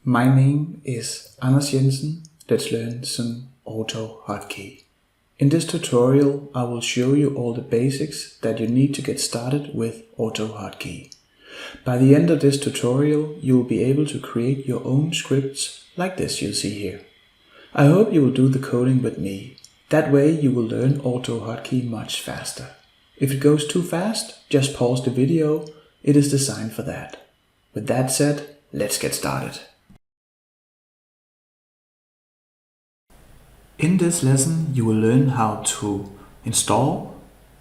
My name is Jensen. Let's learn some AutoHotkey. In this tutorial, I will show you all the basics that you need to get started with AutoHotkey. By the end of this tutorial, you will be able to create your own scripts like this you see here. I hope you will do the coding with me. That way you will learn AutoHotkey much faster. If it goes too fast, just pause the video. It is designed for that. With that said, let's get started. In this lesson, you will learn how to install,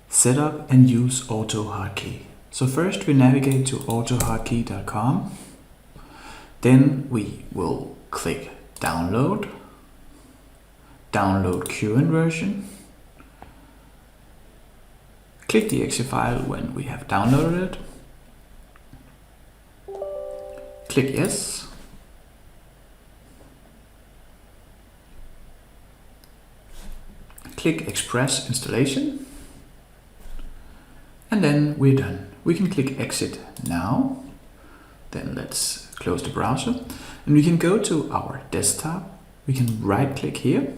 set up and use AutoHotkey. So first we navigate to AutoHotkey.com. Then we will click download, download current version. Click the exe file when we have downloaded it. Click yes. Click Express Installation. And then we're done. We can click Exit now. Then let's close the browser. And we can go to our desktop. We can right click here.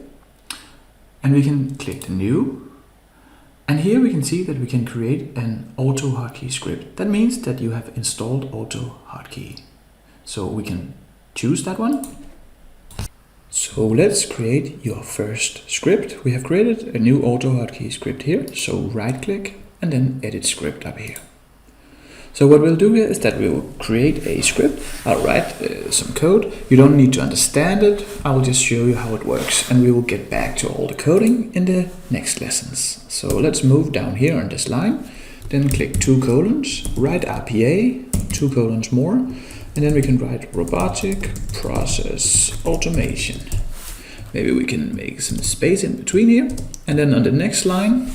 And we can click the New. And here we can see that we can create an AutoHotkey script. That means that you have installed AutoHotkey. So we can choose that one. So let's create your first script. We have created a new AutoHotkey script here. So right click and then edit script up here. So what we'll do here is that we will create a script. I'll write some code. You don't need to understand it. I will just show you how it works and we will get back to all the coding in the next lessons. So let's move down here on this line. Then click 2 colons, write RPA, 2 colons more. And then we can write robotic process automation. Maybe we can make some space in between here. And then on the next line,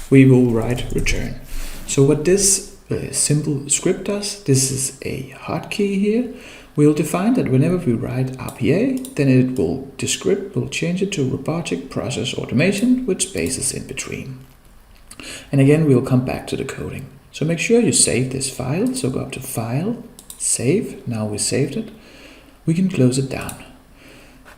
we will write return. So what this simple script does, this is a hotkey here. We'll define that whenever we write RPA, then the script will change it to robotic process automation with spaces in between. And again, we'll come back to the coding. So make sure you save this file. So go up to File, Save. Now we saved it. We can close it down.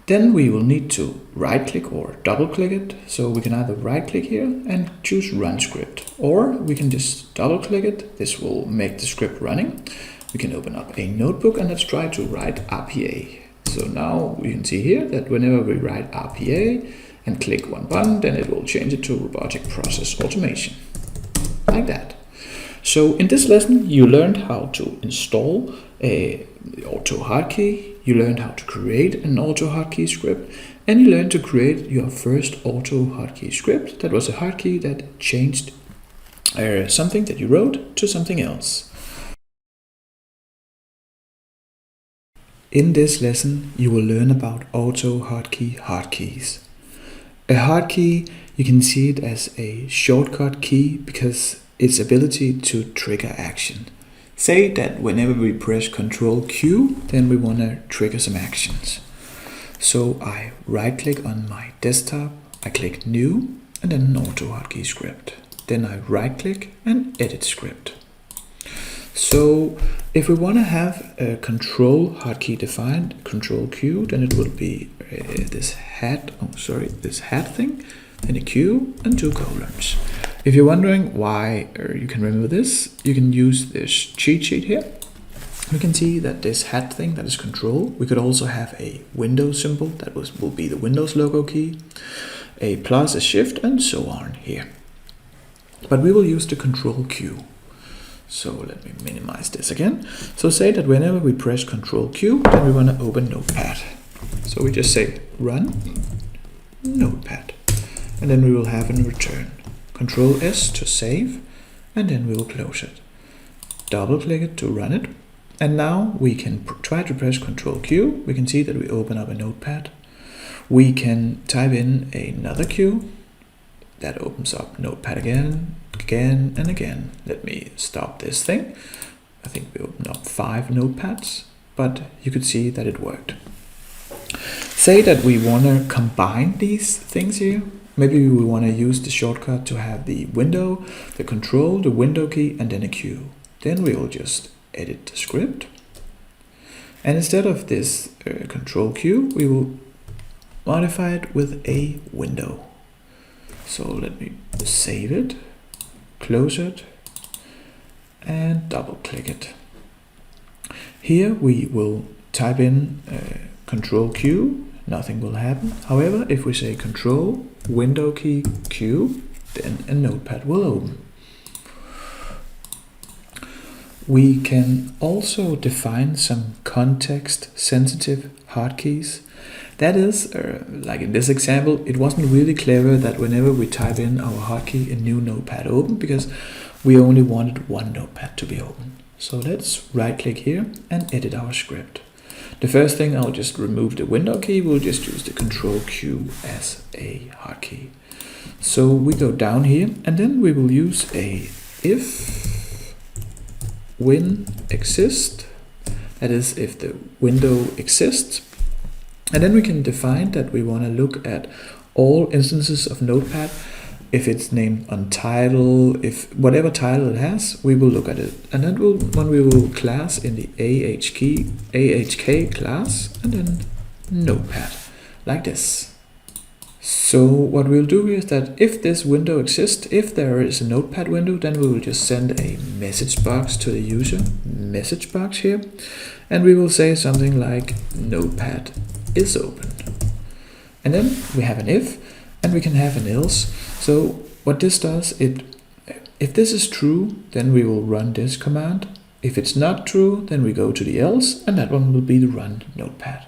Then we will need to right click or double click it. So we can either right click here and choose Run Script, or we can just double click it. This will make the script running. We can open up a notebook and let's try to write RPA. So now we can see here that whenever we write RPA and click one button, then it will change it to robotic process automation. Like that. So in this lesson, you learned how to install a AutoHotkey, you learned how to create an AutoHotkey script, and you learned to create your first AutoHotkey script. That was a hotkey that changed something that you wrote to something else. In this lesson, you will learn about AutoHotkey hotkeys. A hotkey, you can see it as a shortcut key because its ability to trigger action. Say that whenever we press Ctrl Q, then we want to trigger some actions. So I right click on my desktop, I click New, and then an AutoHotkey script. Then I right click and edit script. So if we want to have a control hotkey defined, Ctrl Q, then it will be this hat thing, and a Q and 2 colons. If you're wondering why you can remember this, you can use this cheat sheet here. We can see that this hat thing, that is control. We could also have a Windows symbol, that will be the Windows logo key, a plus, a shift, and so on here. But we will use the Control Q. So let me minimize this again. So say that whenever we press Control Q, then we want to open Notepad. So we just say run Notepad. And then we will have a return. Control S to save, and then we will close it. Double click it to run it. And now we can try to press Control Q. We can see that we open up a notepad. We can type in another Q. That opens up Notepad again, and again. Let me stop this thing. I think we opened up 5 notepads, but you could see that it worked. Say that we want to combine these things here. Maybe we want to use the shortcut to have the window, the control, the window key, and then a Q. Then we will just edit the script. And instead of this control Q, we will modify it with a window. So let me save it, close it, and double click it. Here we will type in control Q, nothing will happen. However, if we say control window key Q, then a notepad will open. We can also define some context-sensitive hotkeys. That is, like in this example, it wasn't really clever that whenever we type in our hotkey, a new notepad open, because we only wanted one notepad to be open. So let's right-click here and edit our script. The first thing, I'll just remove the window key. We'll just use the control Q as a hotkey. So we go down here, and then we will use a if win exist, that is if the window exists, and then we can define that we want to look at all instances of Notepad. If it's named on title, if whatever title it has, we will look at it, and then when we will class in the AHK class, and then Notepad like this. So what we'll do is that if this window exists, if there is a notepad window, then we will just send a message box to the user, message box here, and we will say something like notepad is open. And then we have an if, and we can have an else. So what this does, if this is true, then we will run this command. If it's not true, then we go to the else, and that one will be the run notepad.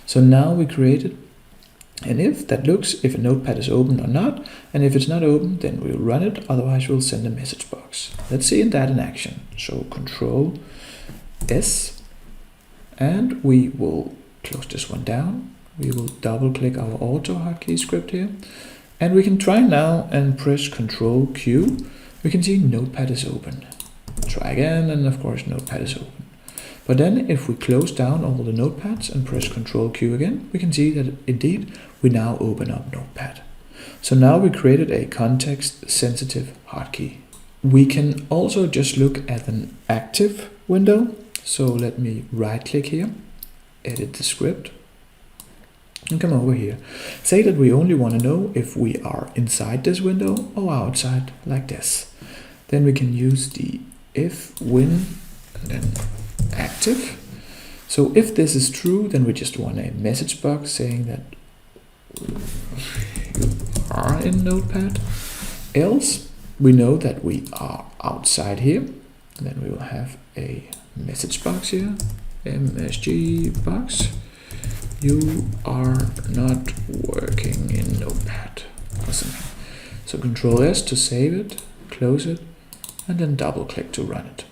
So now we created an if that looks if a notepad is open or not, and if it's not open, then we'll run it, otherwise we'll send a message box. Let's see that in action. So control S, and we will close this one down. We will double click our AutoHotkey script here, and we can try now and press control Q. We can see notepad is open. Try again, and of course notepad is open. But then if we close down all the notepads and press Ctrl Q again, we can see that indeed we now open up Notepad. So now we created a context-sensitive hotkey. We can also just look at an active window. So let me right-click here, edit the script, and come over here. Say that we only want to know if we are inside this window or outside, like this. Then we can use the if win and then active. So if this is true, then we just want a message box saying that you are in Notepad. Else, we know that we are outside here. And then we will have a message box here, MSG box. You are not working in Notepad or something. So Control S to save it, close it, and then double click to run it.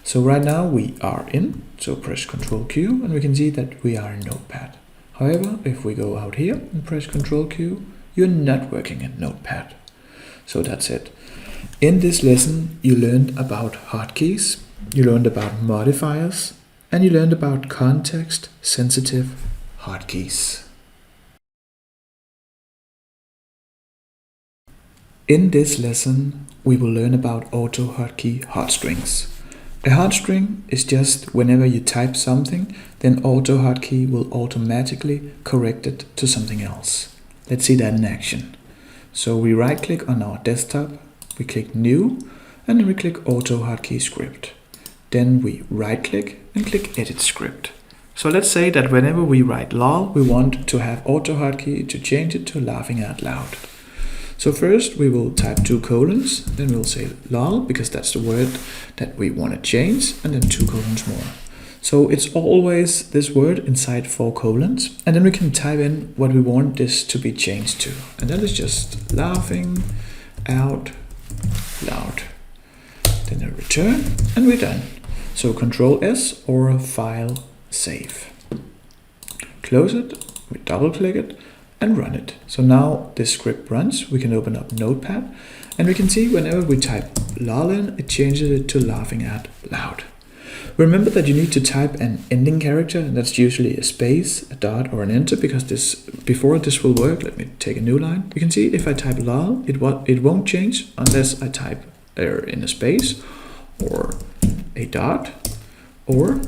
So right now we are in, so press Ctrl Q, and we can see that we are in Notepad. However, if we go out here and press Ctrl Q, you're not working in Notepad. So that's it. In this lesson, you learned about hotkeys, you learned about modifiers, and you learned about context-sensitive hotkeys. In this lesson, we will learn about AutoHotkey Hotstrings. A hotstring is just whenever you type something, then AutoHotkey will automatically correct it to something else. Let's see that in action. So we right click on our desktop, we click New, and then we click AutoHotkey Script. Then we right click and click Edit Script. So let's say that whenever we write lol, we want to have AutoHotkey to change it to laughing out loud. So first we will type 2 colons, then we'll say lol, because that's the word that we want to change, and then 2 colons more. So it's always this word inside 4 colons, and then we can type in what we want this to be changed to. And that is just laughing out loud. Then a return, and we're done. So Control S or File Save. Close it, we double click it, and run it. So now this script runs, we can open up Notepad, and we can see whenever we type lol in, it changes it to laughing out loud. Remember that you need to type an ending character, and that's usually a space, a dot, or an enter, because before this will work, let me take a new line. You can see if I type lol, it won't change unless I type in a space, or a dot, or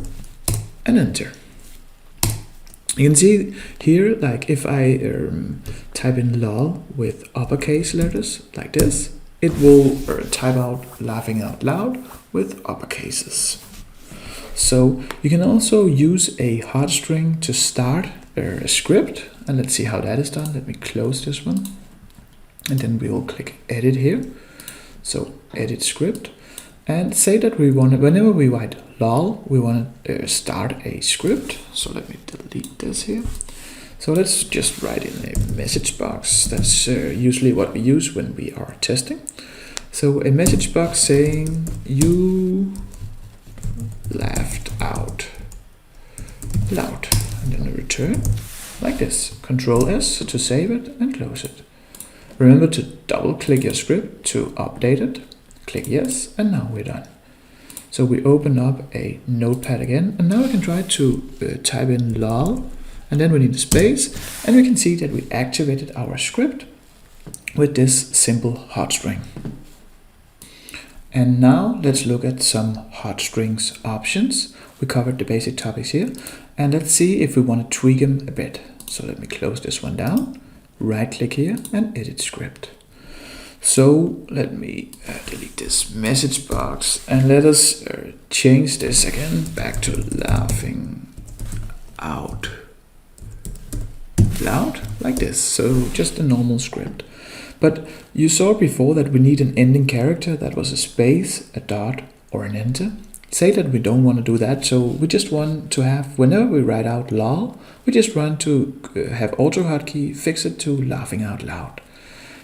and enter. You can see here, like if I type in lol with uppercase letters like this, it will type out laughing out loud with uppercases. So you can also use a hot string to start a script, and let's see how that is done. Let me close this one, and then we will click edit here. So edit script, and say that we want to, whenever we write lol, we want to start a script. So let me delete this here. So let's just write in a message box. That's usually what we use when we are testing. So a message box saying you laughed out loud, and then a return like this. Ctrl S to save it and close it. Remember to double click your script to update it. Click yes, and now we're done. So we open up a notepad again, and now we can try to type in lol, and then we need a space, and we can see that we activated our script with this simple hot string. And now let's look at some hot strings options. We covered the basic topics here, and let's see if we want to tweak them a bit. So let me close this one down, right click here and edit script. So let me delete this message box, and let us change this again back to laughing out loud like this. So just a normal script. But you saw before that we need an ending character that was a space, a dot, or an enter. Say that we don't want to do that, so we just want to have, whenever we write out lol, we just want to have AutoHotkey fix it to laughing out loud.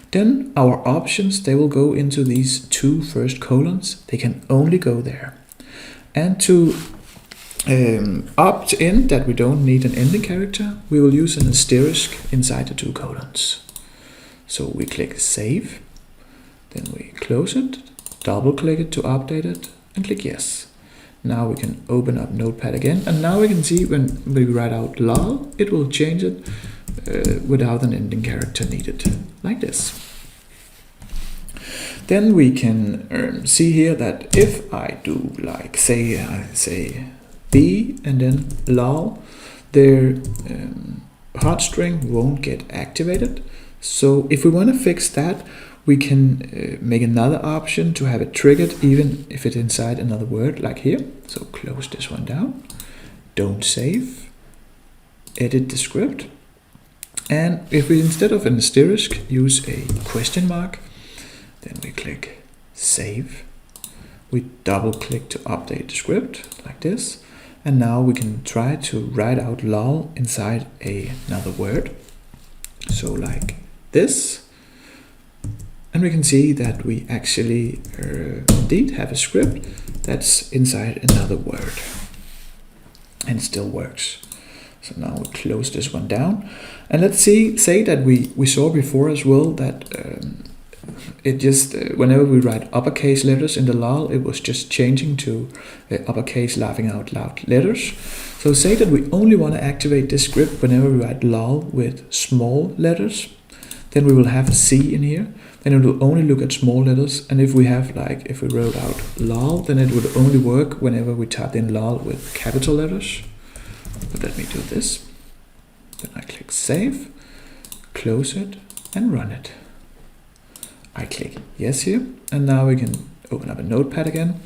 Then our options, they will go into these two first colons. They can only go there. And to opt in that we don't need an ending character, we will use an asterisk inside the two colons. So we click save, then we close it, double click it to update it, and click yes. Now we can open up Notepad again, and now we can see when we write out lol, it will change it without an ending character needed, like this. Then we can see here that if I do like say b and then lol, their hot string won't get activated. So if we want to fix that, we can make another option to have it triggered even if it's inside another word, like here. So close this one down, don't save, edit the script, and if we instead of an asterisk use a question mark, then we click save, we double click to update the script like this, and now we can try to write out lol inside another word, so like this. And we can see that we actually indeed have a script that's inside another word, and it still works. So now we close this one down, and let's say that we saw before as well that it just whenever we write uppercase letters in the lol, it was just changing to uppercase laughing out loud letters. So say that we only want to activate this script whenever we write lol with small letters, then we will have a C in here. Then it will only look at small letters, and if we have like, if we wrote out lol, then it would only work whenever we typed in lol with capital letters. But let me do this. Then I click save, close it, and run it. I click yes here, and now we can open up a notepad again.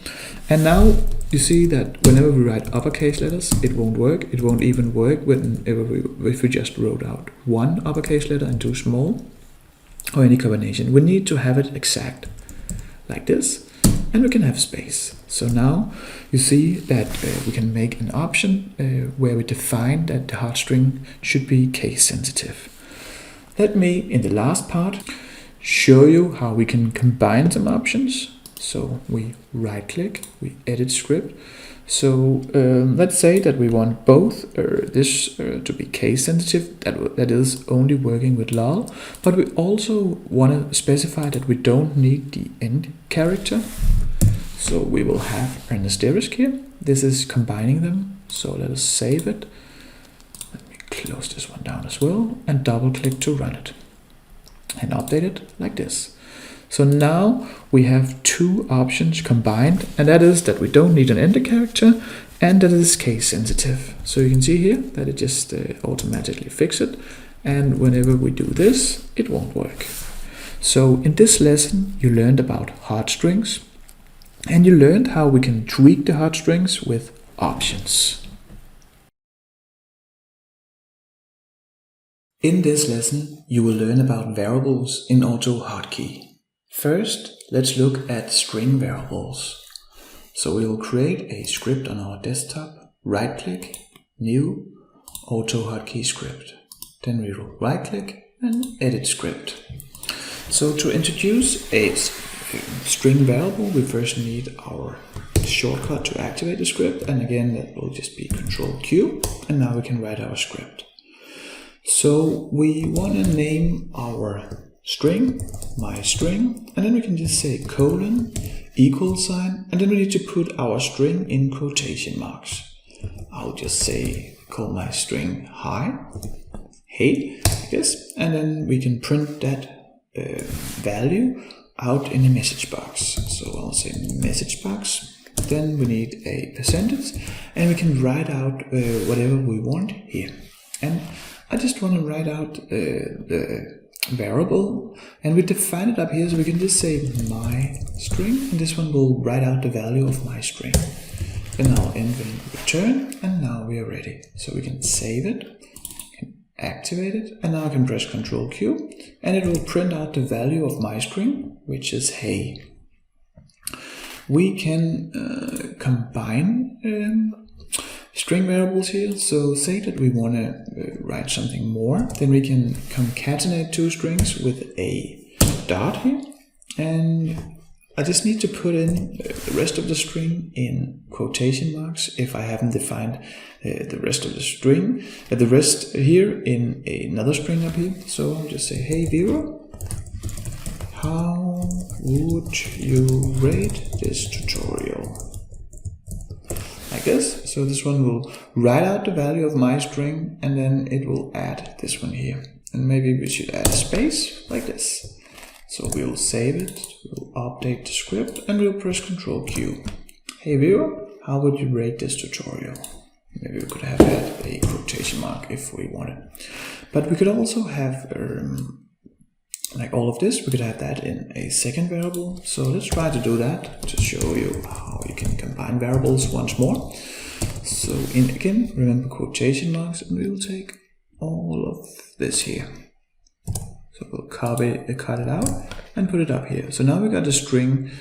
And now you see that whenever we write uppercase letters, it won't work. It won't even work if we just wrote out one uppercase letter and two small, or any combination. We need to have it exact like this, and we can have space. So now you see that we can make an option where we define that the hot string should be case sensitive. Let me, in the last part, show you how we can combine some options. So we right click, we edit script. So let's say that we want both this to be case sensitive, that is only working with lol, but we also want to specify that we don't need the end character. So we will have an asterisk here. This is combining them. So let us save it. Let me close this one down as well, and double click to run it and update it like this. So now we have two options combined, and that is that we don't need an enter character and that it is case sensitive. So you can see here that it just automatically fixes it, and whenever we do this, it won't work. So in this lesson, you learned about hot strings, and you learned how we can tweak the hot strings with options. In this lesson, you will learn about variables in AutoHotkey. First, let's look at string variables. So we will create a script on our desktop, right-click, New, AutoHotkey script. Then we will right-click and Edit script. So to introduce a string variable, we first need our shortcut to activate the script, and again that will just be ctrl Q, and now we can write our script. So we want to name our string, my string, and then we can just say colon, equal sign, and then we need to put our string in quotation marks. I'll just say, call my string hi, hey, I guess, and then we can print that value out in a message box. So I'll say message box, then we need a percentage, and we can write out whatever we want here. And I just want to write out the variable, and we define it up here, so we can just say my string, and this one will write out the value of my string. Then I'll end in return, and now we are ready. So we can save it, activate it, and now I can press ctrl Q, and it will print out the value of my string, which is hey. We can combine string variables here. So say that we want to write something more, then we can concatenate two strings with a dot here, and I just need to put in the rest of the string in quotation marks if I haven't defined the rest of the string, the rest here in another string up here. So I'll just say, hey viewer, how would you rate this tutorial? Like this. So this one will write out the value of my string, and then it will add this one here. And maybe we should add a space like this. So we'll save it, we'll update the script, and we'll press ctrl Q. Hey viewer, how would you rate this tutorial? Maybe we could have had a quotation mark if we wanted. But we could also have, like all of this, we could have that in a second variable. So let's try to do that to show you how you can combine variables once more. So again, remember quotation marks, and we will take all of this here. So we'll cut it out and put it up here. So now we got a string,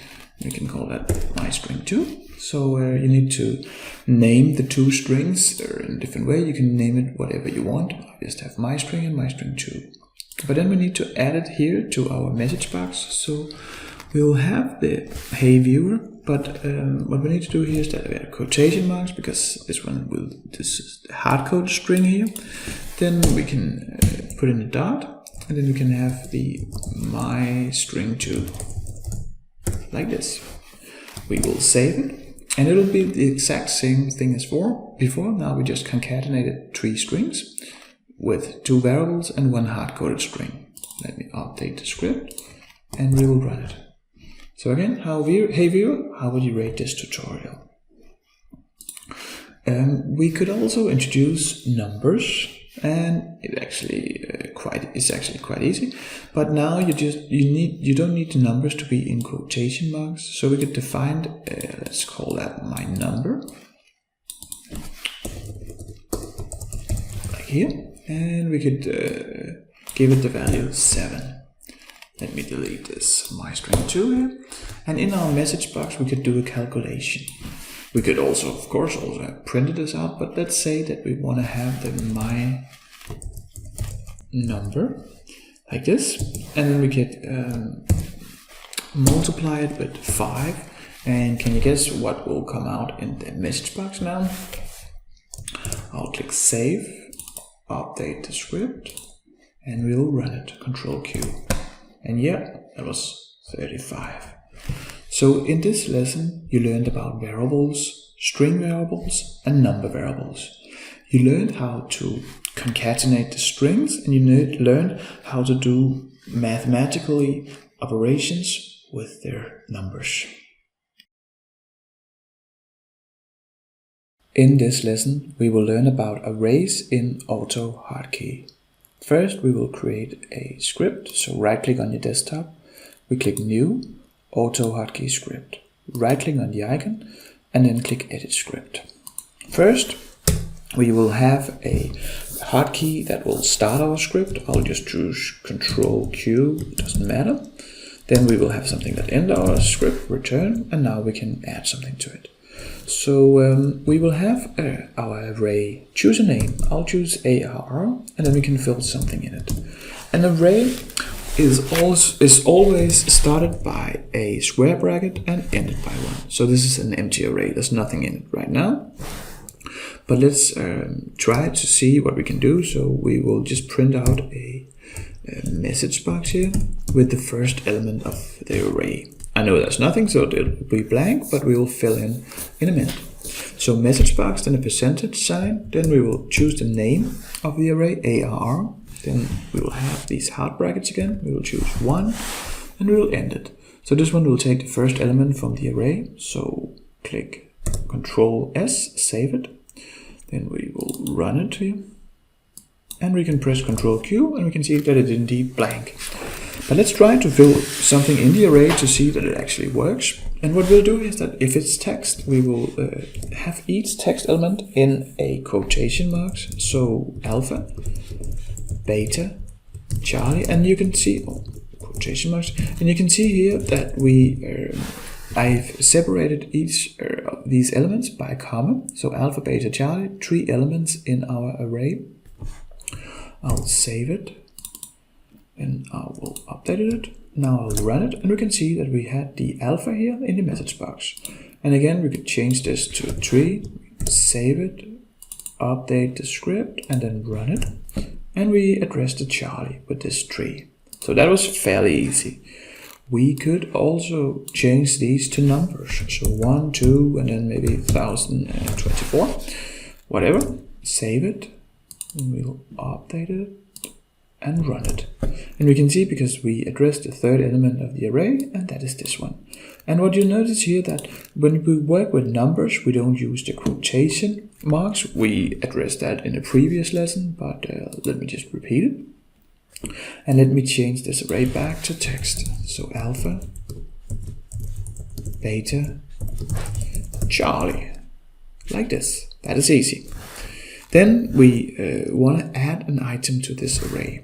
we can call that my string 2. So you need to name the two strings in a different way. You can name it whatever you want. I just have my string and my string 2. But then we need to add it here to our message box. So we'll have the hey viewer, but what we need to do here is that we add quotation marks, because this is the hard-coded string here. Then we can put in a dot, and then we can have the my string 2 like this. We will save it, and it'll be the exact same thing as before. Now we just concatenated 3 strings with 2 variables and 1 hard-coded string. Let me update the script, and we will run it. So again, hey viewer, how would you rate this tutorial? We could also introduce numbers, and it's actually quite easy. But now you don't need the numbers to be in quotation marks. So we could define, let's call that my number, like here, and we could give it the value 7. Let me delete this my string 2 here, and in our message box we could do a calculation. We could also, of course, have printed this out, but let's say that we want to have the my number like this, and then we could multiply it with 5. And can you guess what will come out in the message box now? I'll click save, update the script, and we'll run it, ctrl Q. And yeah, that was 35. So in this lesson, you learned about variables, string variables, and number variables. You learned how to concatenate the strings, and you learned how to do mathematically operations with their numbers. In this lesson, we will learn about arrays in AutoHotkey. First, we will create a script. So right-click on your desktop, we click New, AutoHotkey script. Right-click on the icon, and then click Edit script. First, we will have a hotkey that will start our script. I'll just choose ctrl Q, it doesn't matter. Then we will have something that ends our script, return, and now we can add something to it. So we will have our array. Choose a name. I'll choose ARR, and then we can fill something in it. An array is always started by a square bracket and ended by 1. So this is an empty array. There's nothing in it right now. But let's try to see what we can do. So we will just print out a message box here with the first element of the array. I know there's nothing, so it'll be blank, but we will fill in a minute. So message box, then a percentage sign, then we will choose the name of the array, ARR, then we will have these heart brackets again, we will choose 1, and we will end it. So this one will take the first element from the array, so click Ctrl S, save it, then we will run it here, and we can press Ctrl Q, and we can see that it's indeed blank. But let's try to fill something in the array to see that it actually works. And what we'll do is that if it's text, we will have each text element in a quotation marks. So alpha, beta, Charlie, and you can see quotation marks. And you can see here that I've separated each of these elements by a comma. So alpha, beta, Charlie, 3 elements in our array. I'll save it. And I will update it. Now I'll run it, and we can see that we had the alpha here in the message box. And again, we could change this to 3, save it, update the script, and then run it. And we address the Charlie with this 3. So that was fairly easy. We could also change these to numbers. So 1, 2, and then maybe 1024. Whatever. Save it. And we'll update it. And run it. And we can see because we addressed the third element of the array, and that is this one. And what you notice here that when we work with numbers, we don't use the quotation marks. We addressed that in a previous lesson, but let me just repeat it. And let me change this array back to text. So alpha, beta, Charlie, like this. That is easy. Then we want to add an item to this array.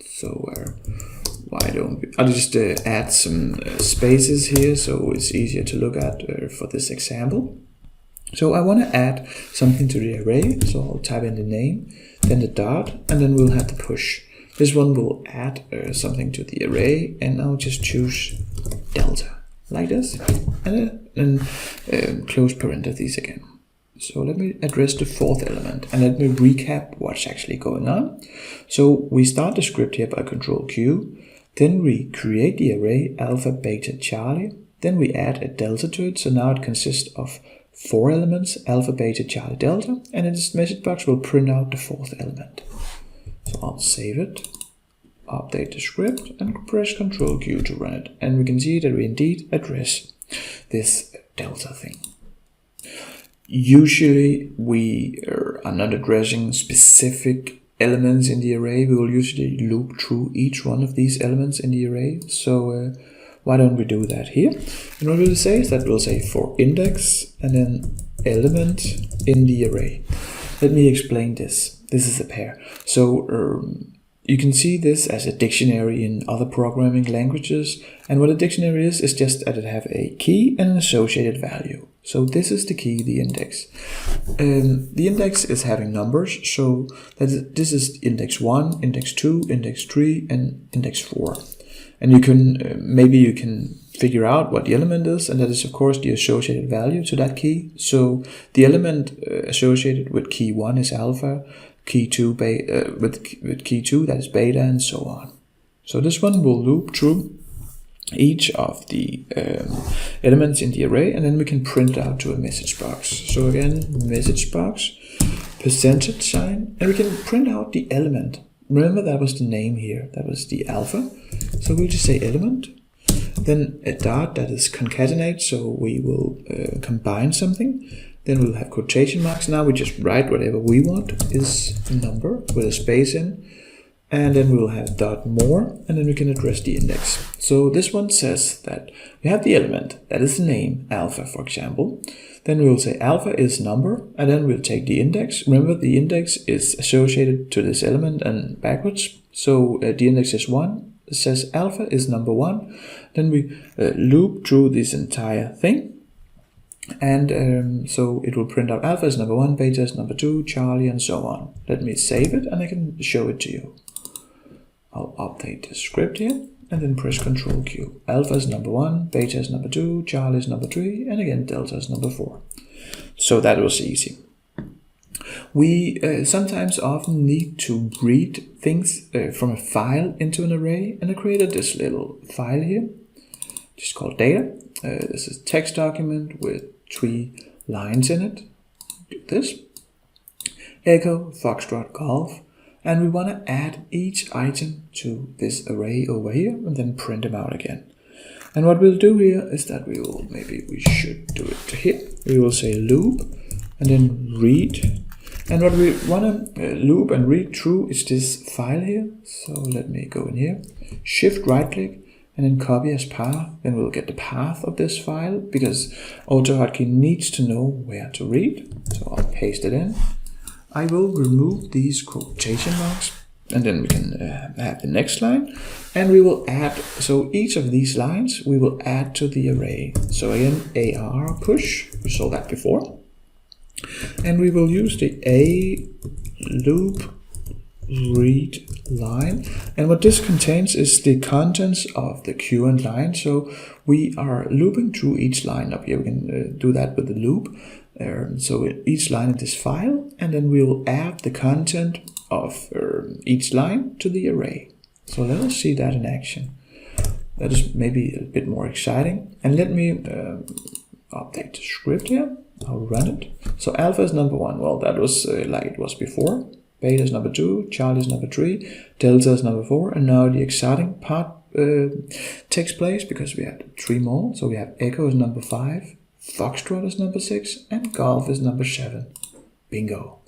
So why don't we? I'll just add some spaces here so it's easier to look at for this example. So I want to add something to the array. So I'll type in the name, then the dot, and then we'll have the push. This one will add something to the array, and I'll just choose delta like this, and then close parentheses again. So let me address the fourth element, and let me recap what's actually going on. So we start the script here by Ctrl Q, then we create the array alpha, beta, Charlie, then we add a delta to it, so now it consists of 4 elements, alpha, beta, Charlie, delta, and in this message box we'll print out the 4th element. So I'll save it, update the script, and press Ctrl Q to run it, and we can see that we indeed address this delta thing. Usually we are not addressing specific elements in the array. We will usually loop through each one of these elements in the array. So why don't we do that here? And what we'll say is that we'll say for index and then element in the array. Let me explain this. This is a pair. So you can see this as a dictionary in other programming languages. And what a dictionary is just that it have a key and an associated value. So this is the key, the index. The index is having numbers, so this is index 1, index 2, index 3, and index 4. And you can maybe you can figure out what the element is, and that is of course the associated value to that key. So the element associated with key 1 is alpha, key 2 with key 2 that is beta, and so on. So this one will loop through each of the elements in the array, and then we can print it out to a message box. So again, message box, percentage sign, and we can print out the element. Remember that was the name here, that was the alpha. So we'll just say element, then a dot that is concatenate, so we will combine something. Then we'll have quotation marks. Now we just write whatever we want is a number with a space in. And then we'll have dot more, and then we can address the index. So this one says that we have the element, that is the name, alpha for example. Then we will say alpha is number, and then we'll take the index. Remember, the index is associated to this element and backwards. So the index is 1. It says alpha is number 1. Then we loop through this entire thing. And so it will print out alpha is number 1, beta is number 2, Charlie, and so on. Let me save it, and I can show it to you. I'll update the script here, and then press Ctrl Q. Alpha is number 1, beta is number 2, Charlie is number 3, and again delta is number 4. So that was easy. We sometimes often need to read things from a file into an array, and I created this little file here, just called data. This is a text document with 3 lines in it. Do this. Echo, Foxtrot, Golf. And we want to add each item to this array over here and then print them out again. And what we'll do here is that we should do it here. We will say loop and then read. And what we want to loop and read through is this file here. So let me go in here, shift right click and then copy as path. Then we'll get the path of this file because AutoHotkey needs to know where to read. So I'll paste it in. I will remove these quotation marks and then we can add the next line, and we will add, so each of these lines we will add to the array. So again, AR push, we saw that before, and we will use the A loop read line, and what this contains is the contents of the current line. So we are looping through each line up here. We can do that with the loop. So each line in this file, and then we will add the content of each line to the array. So let us see that in action. That is maybe a bit more exciting. And let me update the script here. I'll run it. So alpha is number 1. Well, that was like it was before. Beta is number 2. Charlie is number 3. Delta is number 4. And now the exciting part takes place because we have 3 more. So we have Echo is number 5. Foxtrot is number 6 and Golf is number 7. Bingo.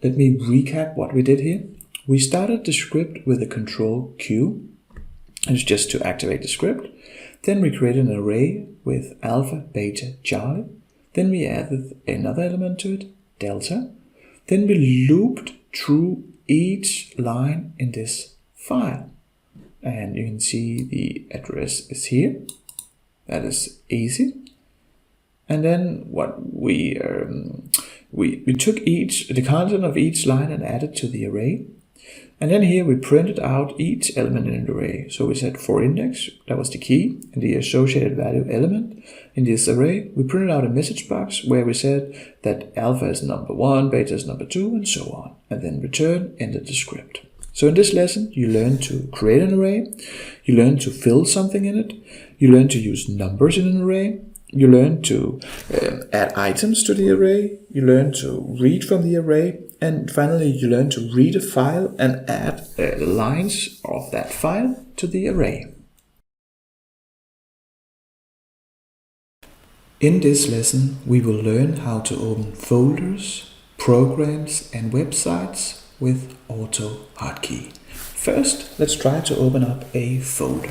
Let me recap what we did here. We started the script with a Ctrl Q, and it's just to activate the script. Then we created an array with alpha, beta, Charlie. Then we added another element to it, delta. Then we looped through each line in this file. And you can see the address is here. That is easy. And then what we took the content of each line and added to the array. And then here we printed out each element in an array. So we said for index, that was the key, and the associated value element in this array. We printed out a message box where we said that alpha is number 1, beta is number 2, and so on. And then return, ended the script. So in this lesson, you learn to create an array, you learn to fill something in it, you learn to use numbers in an array, you learn to add items to the array, you learn to read from the array, and finally you learn to read a file and add lines of that file to the array. In this lesson, we will learn how to open folders, programs, and websites with AutoHotkey. First, let's try to open up a folder.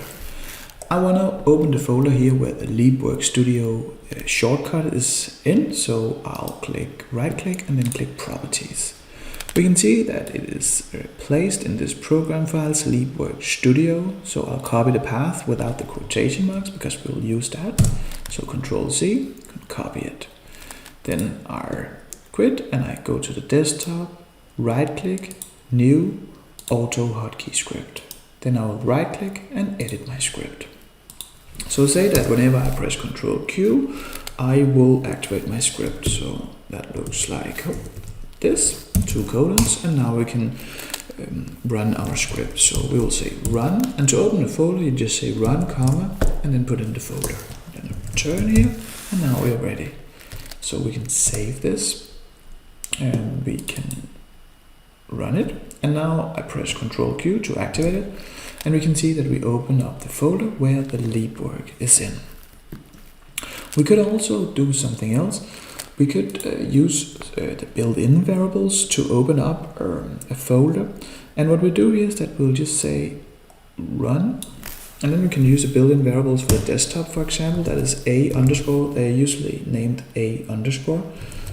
I want to open the folder here where the LeapWorks Studio shortcut is in, so I'll right click and then click Properties. We can see that it is placed in this program files LeapWorks Studio, so I'll copy the path without the quotation marks because we'll use that. So Ctrl C, copy it. Then I quit and I go to the desktop, right click, New AutoHotkey script. Then I will right click and edit my script. So say that whenever I press Ctrl Q, I will activate my script. So that looks like this, 2 colons, and now we can run our script. So we will say run, and to open the folder, you just say run, comma, and then put in the folder. Then return here, and now we are ready. So we can save this, and we can run it. And now I press Ctrl Q to activate it. And we can see that we open up the folder where the leap work is in. We could also do something else. We could use the built-in variables to open up a folder. And what we do here is that we'll just say run. And then we can use the built-in variables for the desktop, for example. That is a underscore. They're usually named a underscore.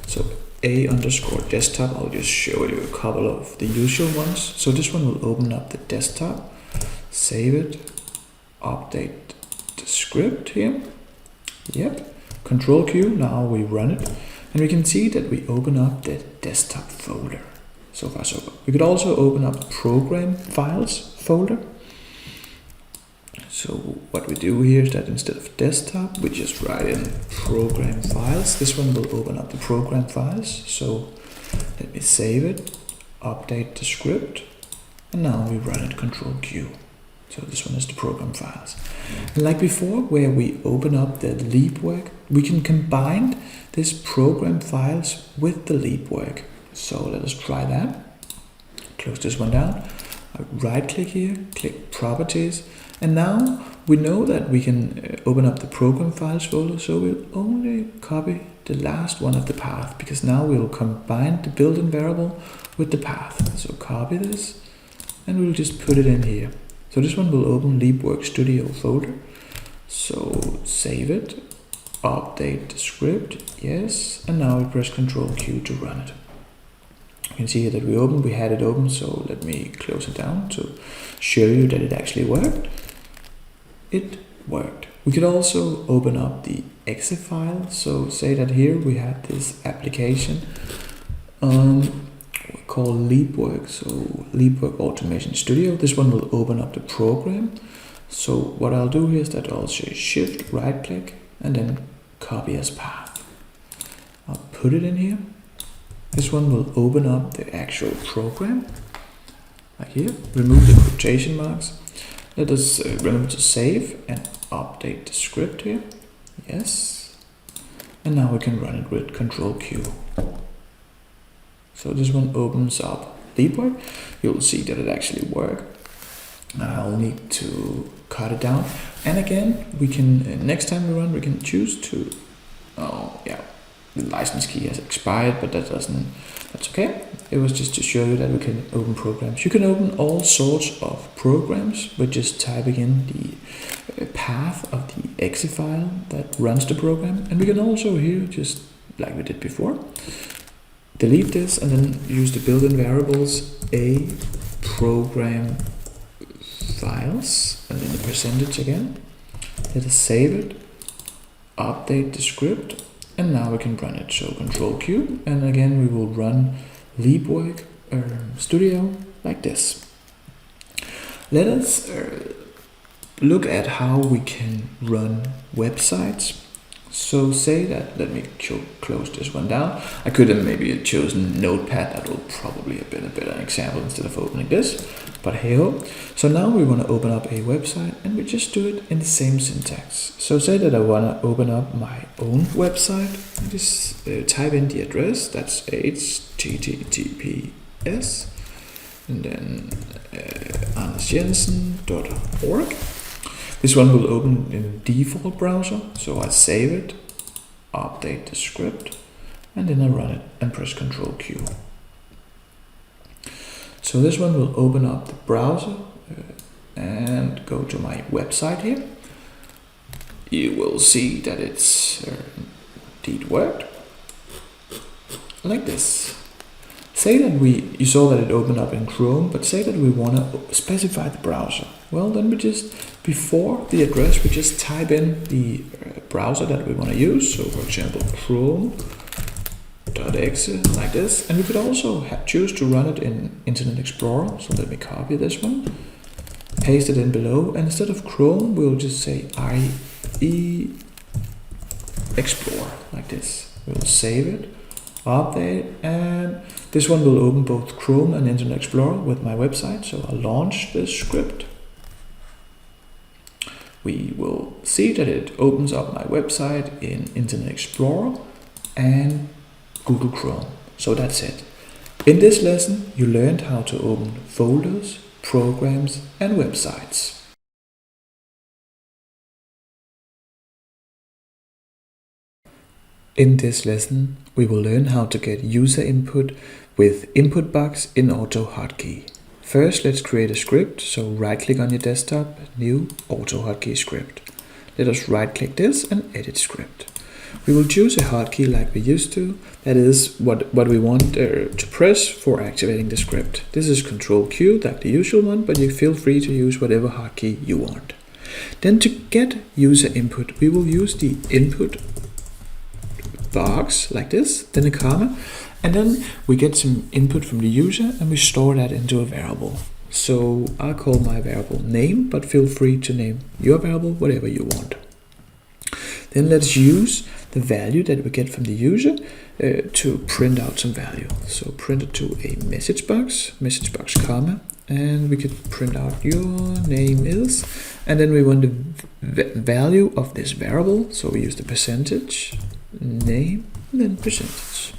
So a underscore desktop. I'll just show you a couple of the usual ones. So this one will open up the desktop. Save it. Update the script here. Yep. Ctrl Q. Now we run it. And we can see that we open up the desktop folder. So far so good. We could also open up program files folder. So what we do here is that instead of desktop, we just write in program files. This one will open up the program files. So let me save it, update the script, and now we run it Ctrl Q. So this one is the program files. And like before, where we open up the leap work, we can combine this program files with the leap work. So let us try that. Close this one down. I right click here, click properties. And now we know that we can open up the program files folder, so we'll only copy the last one of the path, because now we'll combine the built-in variable with the path. So copy this, and we'll just put it in here. So this one will open LeapWork Studio folder. So save it, update the script, yes, and now we press Ctrl Q to run it. You can see here that we had it open, so let me close it down to show you that it actually worked. It worked. We could also open up the exe file. So say that here we have this application called LeapWork. So LeapWork Automation Studio. This one will open up the program. So what I'll do here is that I'll say shift right click and then copy as path. I'll put it in here. This one will open up the actual program. Like here, remove the quotation marks. Let us remember to save and update the script here. Yes. And now we can run it with Ctrl Q. So this one opens up LeapWork. You'll see that it actually worked. I'll need to cut it down. And again, we can, next time we run, we can choose to, oh yeah, the license key has expired, but that's okay. It was just to show you that we can open programs. You can open all sorts of programs with just typing in the path of the exe file that runs the program. And we can also here, just like we did before, delete this and then use the built-in variables a program files and then the percentage again. Let us save it, update the script, and now we can run it. So Ctrl Q, and again we will run LeapWork Studio like this. Let us look at how we can run websites. So say that, let me close this one down. I could have maybe chosen Notepad. That will probably have been a better example instead of opening this, but hey ho. So now we want to open up a website and we just do it in the same syntax. So say that I want to open up my own website. I just type in the address, that's https, and then Jensen.org. This one will open in the default browser, so I save it, update the script, and then I run it and press Ctrl Q. So this one will open up the browser and go to my website here. You will see that it's indeed worked, like this. Say that you saw that it opened up in Chrome, but say that we want to specify the browser. Well, then we just, before the address, we just type in the browser that we want to use. So for example, chrome.exe, like this. And we could also choose to run it in Internet Explorer. So let me copy this one, paste it in below. And instead of Chrome, we'll just say IE Explorer, like this. We'll save it, update, and this one will open both Chrome and Internet Explorer with my website. So I'll launch this script. We will see that it opens up my website in Internet Explorer and Google Chrome. So that's it. In this lesson, you learned how to open folders, programs, and websites. In this lesson, we will learn how to get user input with InputBox in AutoHotkey. First, let's create a script. So right-click on your desktop, New AutoHotkey script. Let us right-click this and edit script. We will choose a hotkey like we used to. That is what we want to press for activating the script. This is Ctrl Q, like the usual one, but you feel free to use whatever hotkey you want. Then to get user input, we will use the input box like this, then a comma, and then we get some input from the user and we store that into a variable. So I'll call my variable name, but feel free to name your variable whatever you want. Then let's use the value that we get from the user to print out some value. So print it to a message box comma, and we could print out your name is, and then we want the value of this variable. So we use the percentage, name, and then percentage.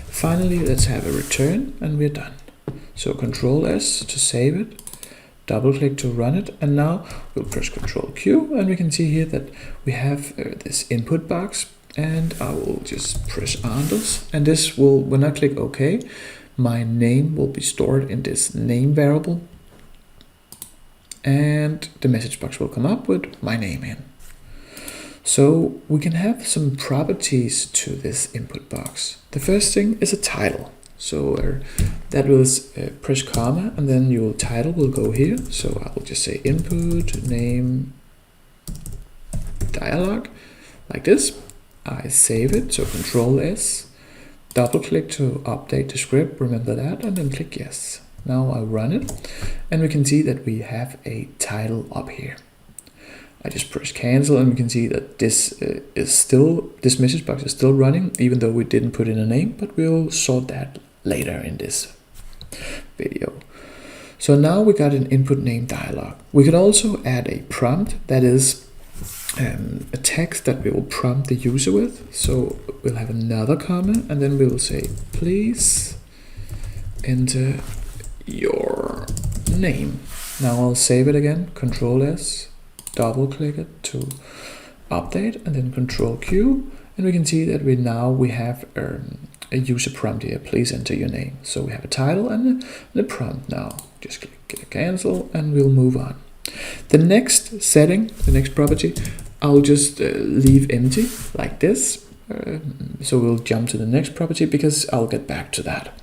Finally, let's have a return, and we're done. So Ctrl S to save it, double click to run it, and now we'll press Ctrl Q, and we can see here that we have this input box, and I will just press Anders, and this will, when I click OK, my name will be stored in this name variable, and the message box will come up with my name in. So we can have some properties to this input box. The first thing is a title. So that was press comma, and then your title will go here. So I will just say input name dialog like this. I save it, so Ctrl S, double click to update the script, remember that, and then click yes. Now I run it, and we can see that we have a title up here. I just press cancel, and we can see that this message box is still running, even though we didn't put in a name, but we'll sort that later in this video. So now we got an input name dialog. We could also add a prompt, that is a text that we will prompt the user with. So we'll have another comma, and then we'll say, please enter your name. Now I'll save it again, Ctrl S, double click it to update, and then Ctrl Q, and we can see that we have a user prompt here, please enter your name. So we have a title and the prompt now. Just click cancel, and we'll move on. The next setting, the next property, I'll just leave empty like this. So we'll jump to the next property because I'll get back to that.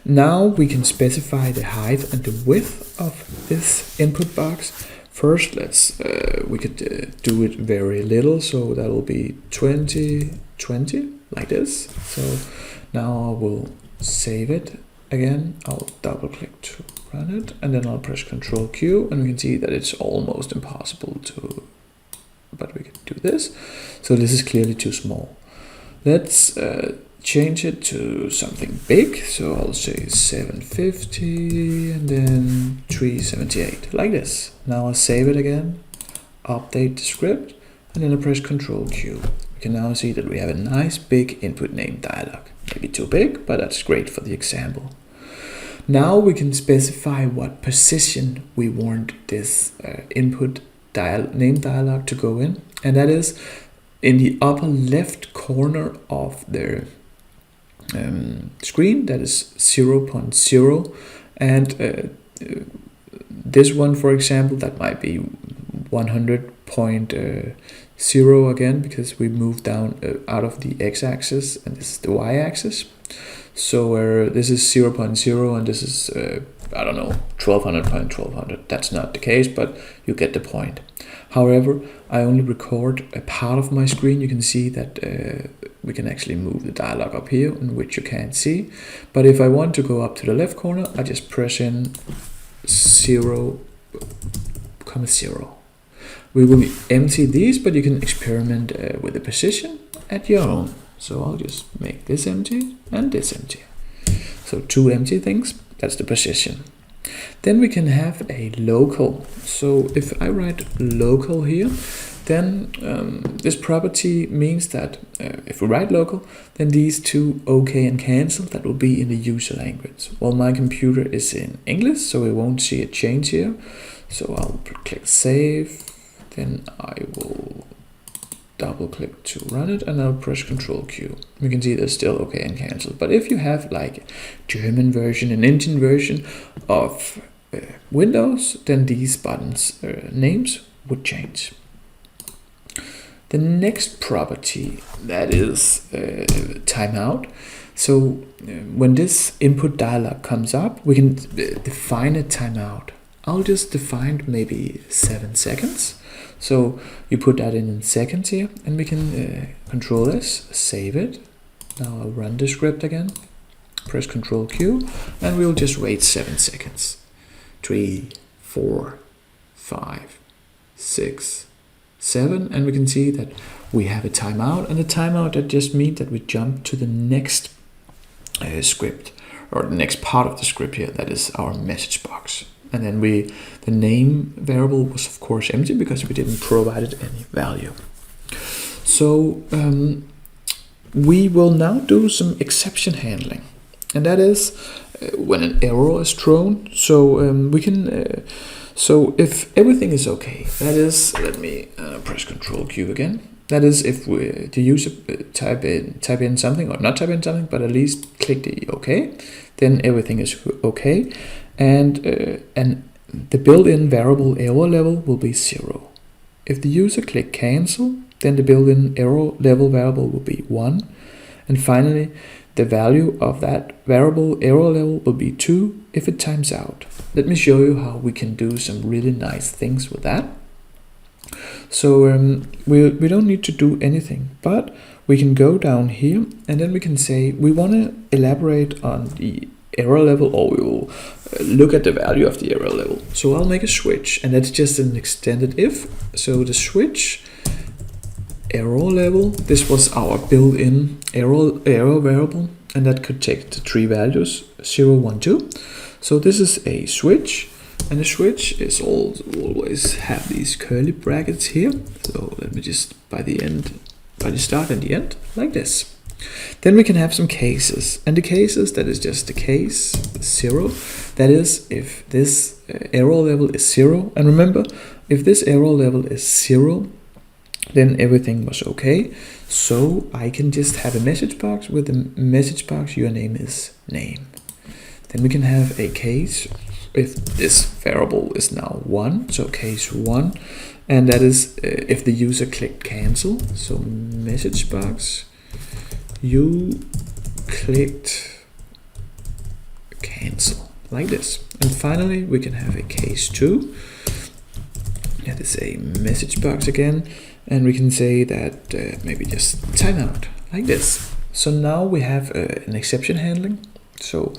Now we can specify the height and the width of this input box. First, we could do it very little, so that will be 20, like this. So now I will save it again. I'll double click to run it, and then I'll press Ctrl Q, and we can see that it's almost impossible to, but we can do this. So this is clearly too small. Let's change it to something big. So I'll say 750 and then 378 like this. Now I'll save it again, update the script, and then I press Ctrl Q. We can now see that we have a nice big input name dialog. Maybe too big, but that's great for the example. Now we can specify what position we want this input name dialog to go in, and that is in the upper left corner of the screen, that is 0.0, and this one, for example, that might be 100.0 again, because we moved down out of the x-axis, and this is the y-axis. So this is 0.0, and this is I don't know, 1200.1200. That's not the case, but you get the point. However, I only record a part of my screen. You can see that we can actually move the dialog up here, in which you can't see. But if I want to go up to the left corner, I just press in 0.0. We will empty these, but you can experiment with the position at your own. So I'll just make this empty and this empty. So two empty things, that's the position. Then we can have a local. So if I write local here, then this property means that if we write local, then these two OK and cancel, that will be in the user language. Well, my computer is in English, so we won't see a change here. So I'll click save, then I will double click to run it, and I'll press Ctrl Q. You can see there's still OK and cancel. But if you have like German version and Indian version of Windows, then these buttons names would change. The next property, that is timeout. So when this input dialog comes up, we can define a timeout. I'll just define maybe 7 seconds. So you put that in seconds here, and we can Control S, save it. Now I'll run the script again, press Ctrl Q, and we'll just wait 7 seconds. 3, 4, 5, 6, 7, and we can see that we have a timeout, and a timeout, that just means that we jump to the next script, or the next part of the script here, that is our message box. And then the name variable was of course empty because we didn't provide it any value. So we will now do some exception handling, and that is when an error is thrown. So we can so if everything is okay, that is, let me press Ctrl Q again. That is, if the user type in something, or not type in something, but at least click the OK, then everything is okay, and the built-in variable error level will be 0. If the user click cancel, then the built-in error level variable will be 1, and finally the value of that variable error level will be 2 if it times out. Let me show you how we can do some really nice things with that. So we don't need to do anything, but we can go down here, and then we can say we want to elaborate on the error level, or we will look at the value of the error level. So I'll make a switch, and that's just an extended if. So the switch error level, this was our built-in error variable, and that could take the 3 values 0, 1, 2. So this is a switch, and the switch is always have these curly brackets here. So let me just by the start and the end, like this. Then we can have some cases, and the cases, that is just the case 0. That is if this error level is 0. And remember, if this error level is 0, then everything was okay. So I can just have a message box with the message box your name is name. Then we can have a case if this variable is now 1, so case 1, and that is if the user clicked cancel. So message box, you clicked cancel, like this. And finally we can have a case 2, that is a message box again, and we can say that maybe just timeout, like this. So now we have an exception handling. So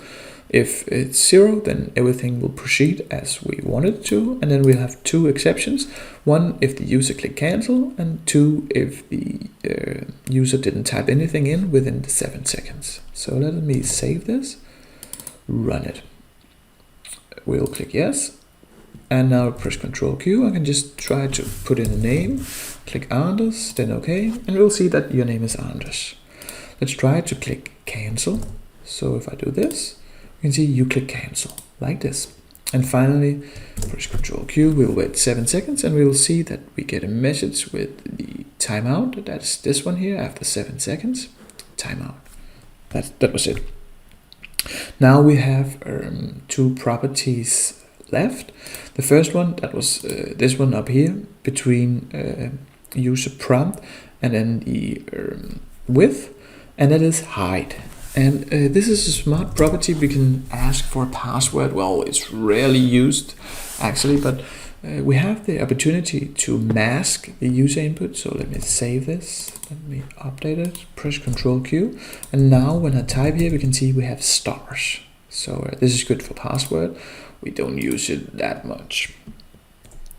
if it's 0, then everything will proceed as we want it to, and then we'll have 2 exceptions. 1 if the user click cancel, and 2 if the user didn't type anything in within the 7 seconds. So let me save this, run it. We'll click yes, and now press Ctrl Q. I can just try to put in a name, click Anders, then OK, and we'll see that your name is Anders. Let's try to click cancel. So if I do this, you can see you click cancel, like this. And finally, press Ctrl Q, we'll wait 7 seconds, and we'll see that we get a message with the timeout. That's this one here, after 7 seconds, timeout. That was it. Now we have 2 properties left. The first one, that was this one up here, between user prompt and then the width, and that is hide. And this is a smart property. We can ask for a password. Well, it's rarely used actually, but we have the opportunity to mask the user input. So let me save this, let me update it, press Ctrl Q, and now when I type here, we can see we have stars. So this is good for password. We don't use it that much.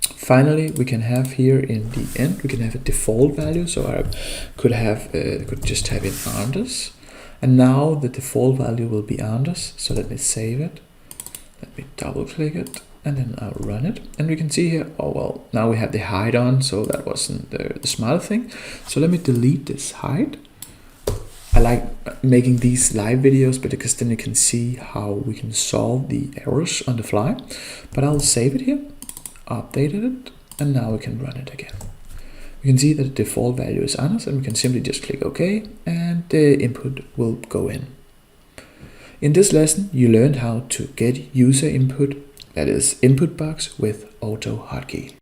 Finally, we can have here in the end, we can have a default value. So I could just type in Anders. And now the default value will be Anders. So let me save it. Let me double click it. and then I'll run it. And we can see here, oh well, now we have the hide on, so that wasn't the smile thing. So let me delete this hide. I like making these live videos because then you can see how we can solve the errors on the fly. But I'll save it here, updated it, and now we can run it again. We can see that the default value is honest, and we can simply just click OK, and the input will go in. In this lesson, you learned how to get user input, that is InputBox with AutoHotkey.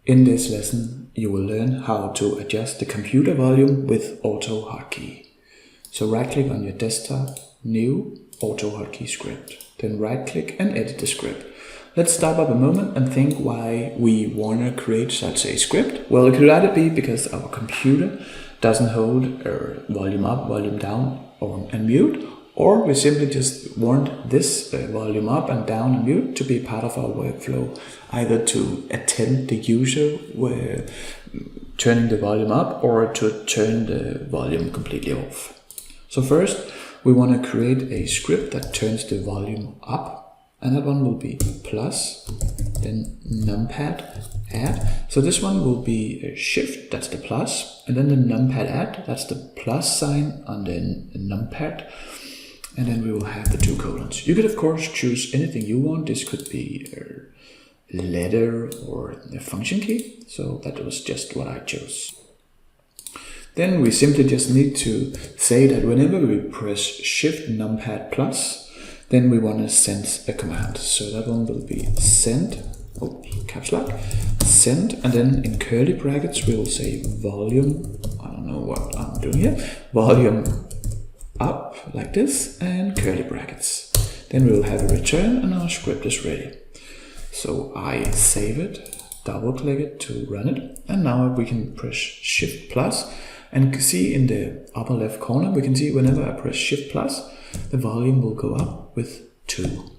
In this lesson, you will learn how to adjust the computer volume with AutoHotkey. So right-click on your desktop, New, AutoHotkey script. Then right-click and edit the script. Let's stop up a moment and think why we want to create such a script. Well, it could either be because our computer doesn't hold volume up, volume down, and mute, or we simply just want this volume up and down and mute to be part of our workflow, either to attend the user where turning the volume up or to turn the volume completely off. So first, we want to create a script that turns the volume up, and that one will be plus, then numpad add. So this one will be a shift, that's the plus, and then the numpad add, that's the plus sign on the numpad, and then we will have the 2 colons. You could of course choose anything you want. This could be a letter or a function key, so that was just what I chose. Then we simply just need to say that whenever we press shift numpad plus, then we want to send a command. So that one will be send, caps lock, send, and then in curly brackets we will say volume, I don't know what I'm doing here, volume up like this, and curly brackets. Then we will have a return and our script is ready. So I save it, double click it to run it, and now we can press shift plus, and see in the upper left corner we can see whenever I press shift plus, the volume will go up with 2,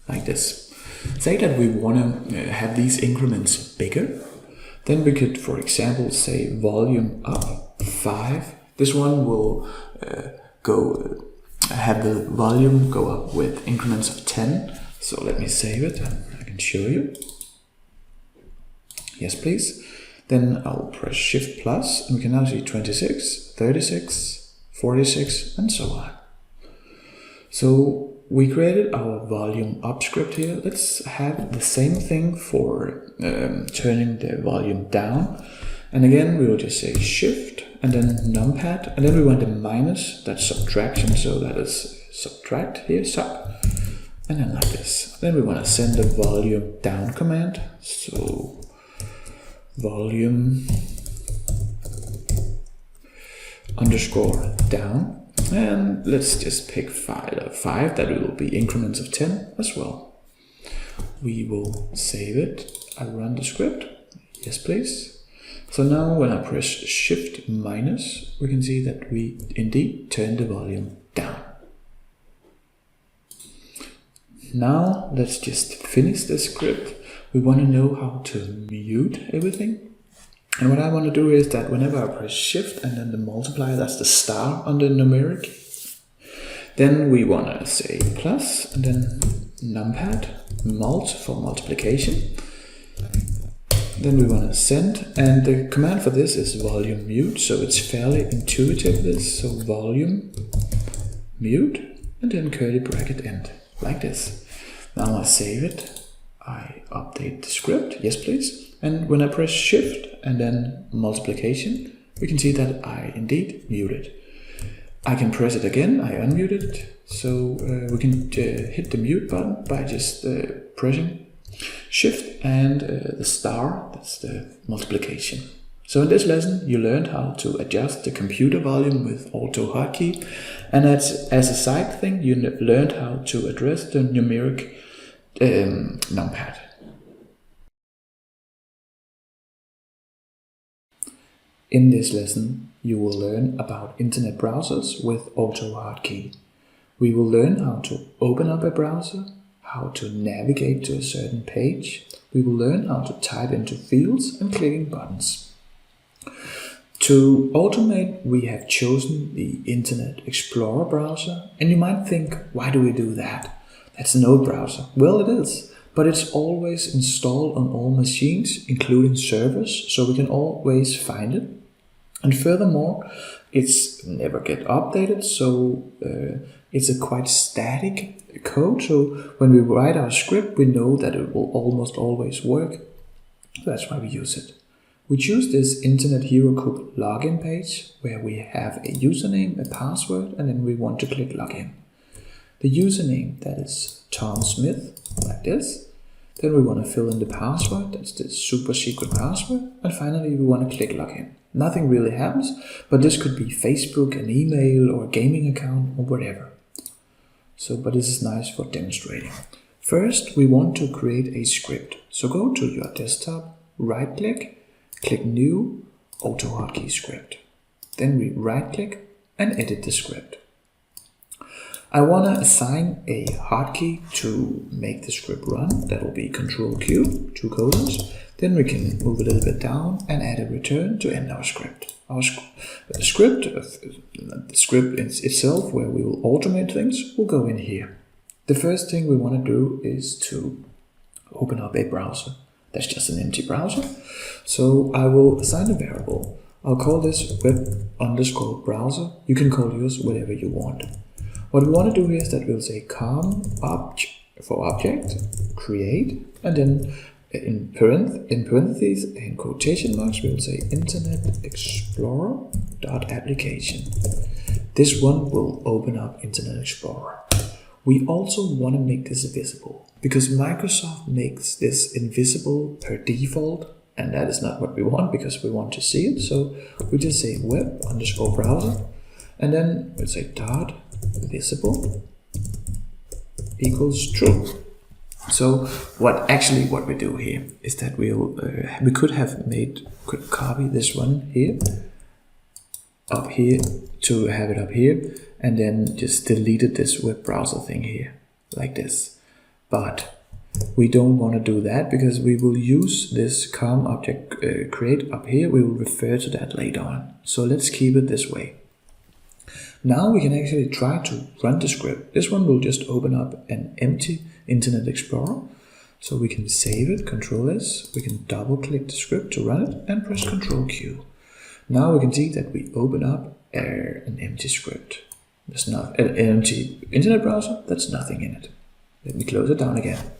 like this. Say that we want to have these increments bigger, then we could, for example, say volume up 5. This one will have the volume go up with increments of 10. So let me save it and I can show you. Yes, please. Then I'll press shift plus, and we can now see 26, 36, 46, and so on. So we created our volume up script here. Let's have the same thing for turning the volume down. And again, we will just say shift and then numpad, and then we want the minus, that's subtraction, so that is subtract here, sub, and then like this. Then we want to send the volume down command, so volume underscore down. And let's just pick 5, that will be increments of 10 as well. We will save it. I run the script. Yes, please. So now when I press shift minus, we can see that we indeed turn the volume down. Now let's just finish the script. We want to know how to mute everything. And what I want to do is that whenever I press shift and then the multiplier, that's the star on the numeric, then we want to say plus and then numpad, mult for multiplication. Then we want to send, and the command for this is volume mute, so it's fairly intuitive this, so volume mute and then curly bracket end, like this. Now I save it, I update the script, yes please, and when I press shift and then multiplication, we can see that I indeed muted. I can press it again, I unmuted it, so we can hit the mute button by just pressing shift and the star, that's the multiplication. So in this lesson you learned how to adjust the computer volume with AutoHotkey, and as a side thing you learned how to address the numeric numpad. In this lesson, you will learn about internet browsers with AutoHotkey. We will learn how to open up a browser, how to navigate to a certain page. We will learn how to type into fields and clicking buttons. To automate, we have chosen the Internet Explorer browser, and you might think, why do we do that? That's an old browser. Well, it is, but it's always installed on all machines, including servers, so we can always find it. And furthermore, it's never get updated, so it's a quite static code, so when we write our script, we know that it will almost always work. That's why we use it. We choose this Internet Hero Cook login page where we have a username, a password, and then we want to click login. The username, that is Tom Smith, like this. Then we want to fill in the password, that's the super secret password. And finally, we want to click login. Nothing really happens, but this could be Facebook, an email, or a gaming account, or whatever. But this is nice for demonstrating. First, we want to create a script. So go to your desktop, right click, click New, AutoHotkey script. Then we right click and edit the script. I want to assign a hotkey to make the script run. That will be ctrl Q, 2 colons. Then we can move a little bit down and add a return to end our script. The script itself, where we will automate things, will go in here. The first thing we want to do is to open up a browser. That's just an empty browser. So I will assign a variable. I'll call this web_browser. You can call yours whatever you want. What we want to do here is that we'll say com for object, create, and then in parentheses and quotation marks, we'll say Internet Explorer .application. This one will open up Internet Explorer. We also want to make this visible because Microsoft makes this invisible per default, and that is not what we want because we want to see it. So we just say web_browser, and then we'll say .visible equals true. So what we do here is that we could copy this one here up here to have it up here, and then just deleted this web browser thing here like this. But we don't want to do that because we will use this com object create up here. We will refer to that later on. So let's keep it this way. Now we can actually try to run the script. This one will just open up an empty Internet Explorer. So we can save it, Ctrl S, we can double click the script to run it and press Ctrl Q. Now we can see that we open up an empty script. There's not an empty internet browser, that's nothing in it. Let me close it down again.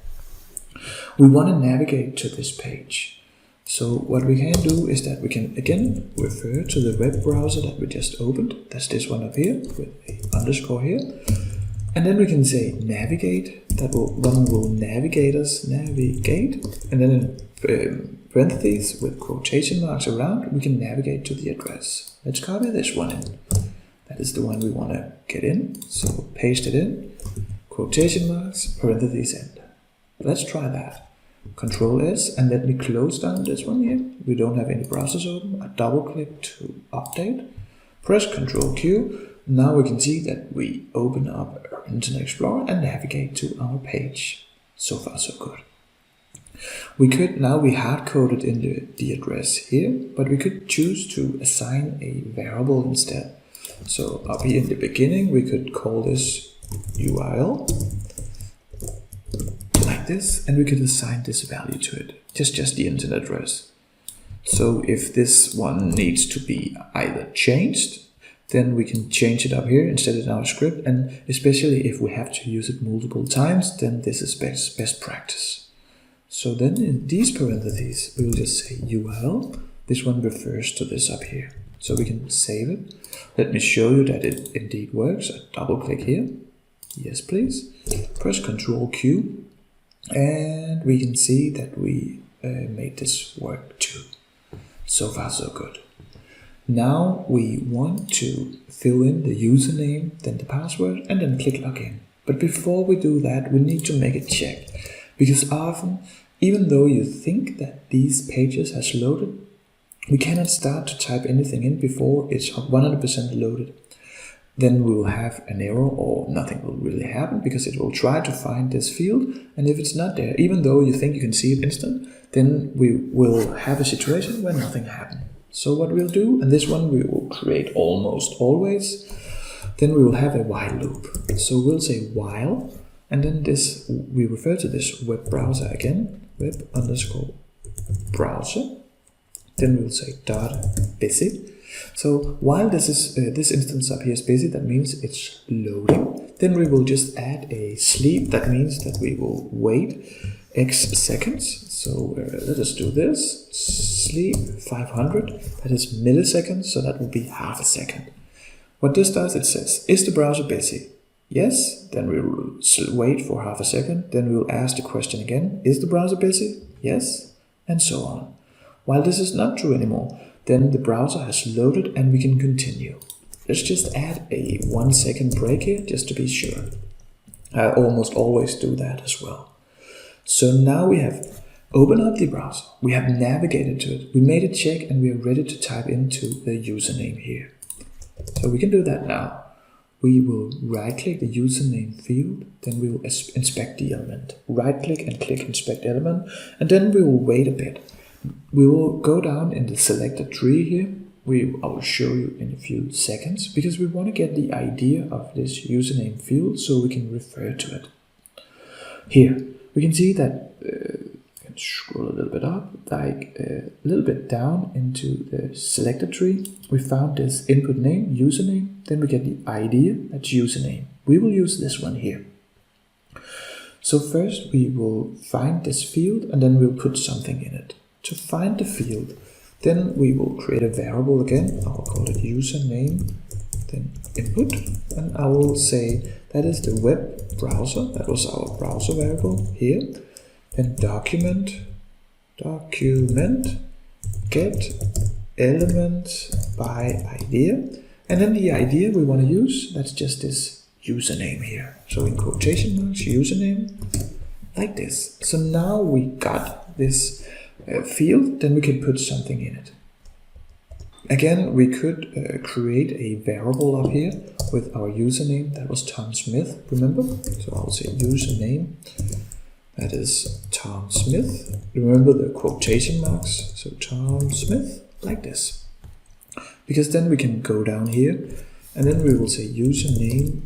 We want to navigate to this page. So what we can do is that we can again refer to the web browser that we just opened. That's this one up here with a underscore here. And then we can say navigate. That one will navigate us, navigate. And then in parentheses with quotation marks around, we can navigate to the address. Let's copy this one in. That is the one we want to get in. So paste it in, quotation marks, parentheses end. Let's try that. Ctrl S, and let me close down this one here. We don't have any browsers open. I double click to update. Press Ctrl Q. Now we can see that we open up our Internet Explorer and navigate to our page. So far so good. Now we hard-coded in the address here, but we could choose to assign a variable instead. So up here in the beginning, we could call this URL like this, and we could assign this value to it, just the internet address. So if this one needs to be either changed, then we can change it up here instead of in our script, and especially if we have to use it multiple times, then this is best practice. So then in these parentheses, we will just say URL. This one refers to this up here. So we can save it. Let me show you that it indeed works. I double click here. Yes, please. Press Ctrl Q. And we can see that we made this work too. So far so good. Now we want to fill in the username, then the password, and then click login. But before we do that, we need to make a check. Because often, even though you think that these pages has loaded, we cannot start to type anything in before it's 100% loaded. Then we will have an error or nothing will really happen because it will try to find this field. And if it's not there, even though you think you can see it instant, then we will have a situation where nothing happened. So what we'll do, and this one we will create almost always, then we will have a while loop. So we'll say while, and then this, we refer to this web browser again, web underscore browser. Then we'll say .busy. So while this is this instance up here is busy, that means it's loading. Then we will just add a sleep. That means that we will wait X seconds. So let us do this. Sleep 500. That is milliseconds. So that will be half a second. What this does, it says, is the browser busy? Yes. Then we will wait for half a second. Then we will ask the question again. Is the browser busy? Yes. And so on. While this is not true anymore, then the browser has loaded and we can continue. Let's just add a 1 second break here just to be sure. I almost always do that as well. So now we have opened up the browser. We have navigated to it. We made a check and we are ready to type into the username here. So we can do that now. We will right click the username field, then we will inspect the element. Right click and click inspect element, and then we will wait a bit. We will go down in the selected tree here. I will show you in a few seconds because we want to get the idea of this username field so we can refer to it. Here we can see that I can scroll a little bit up, like a little bit down into the selected tree. We found this input name, username, then we get the idea, that's username. We will use this one here. So first we will find this field and then we'll put something in it. To find the field, then we will create a variable again. I will call it username, then input, and I will say that is the web browser. That was our browser variable here. Then document get element by idea, and then the idea we want to use, that's just this username here. So in quotation marks, username, like this. So now we got this field, then we can put something in it. Again, we could create a variable up here with our username. That was Tom Smith, remember? So I'll say username, that is Tom Smith. Remember the quotation marks, so Tom Smith, like this. Because then we can go down here and then we will say username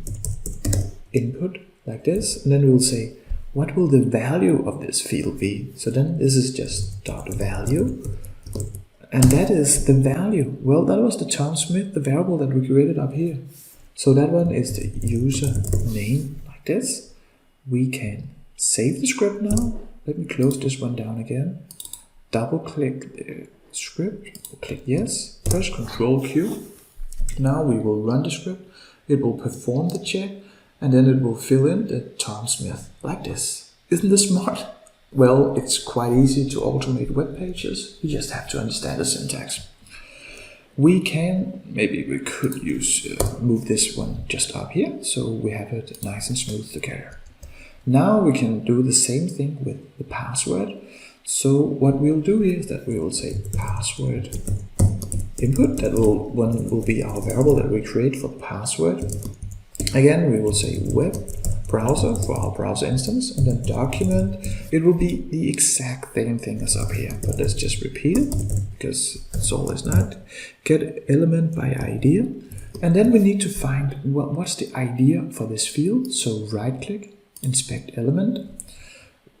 input, like this, and then we will say what will the value of this field be? So then this is just .value, and that is the value. Well, that was the Tom Smith, the variable that we created up here. So that one is the username, like this. We can save the script now. Let me close this one down again. Double click the script, click yes, press Ctrl Q. Now we will run the script. It will perform the check, and then it will fill in the Tom Smith, like this. Isn't this smart? Well, it's quite easy to automate web pages. You just have to understand the syntax. We could use, move this one just up here, so we have it nice and smooth together. Now we can do the same thing with the password. So what we'll do is that we will say password input. That will be our variable that we create for the password. Again, we will say web browser for our browser instance, and then document. It will be the exact same thing as up here, but let's just repeat it because it's always not. Get element by idea, and then we need to find what's the idea for this field. So right click, inspect element.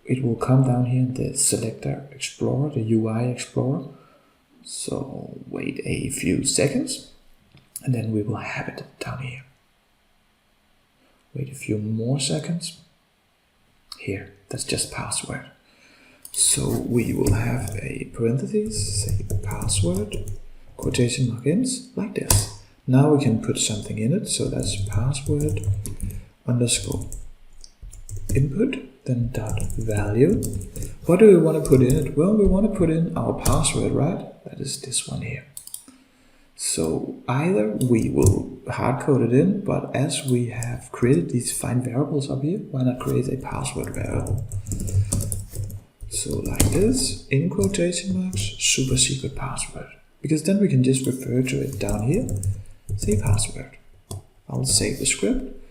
It will come down here in the selector explorer, the UI explorer. So wait a few seconds, and then we will have it down here. Wait a few more seconds. Here, that's just password. So we will have a parentheses, say password, quotation mark ends, like this. Now we can put something in it. So that's password underscore input, then dot value. What do we want to put in it? Well, we want to put in our password, right? That is this one here. So either we will hard code it in, but as we have created these fine variables up here, why not create a password variable? So like this, in quotation marks, super secret password. Because then we can just refer to it down here, say password. I'll save the script.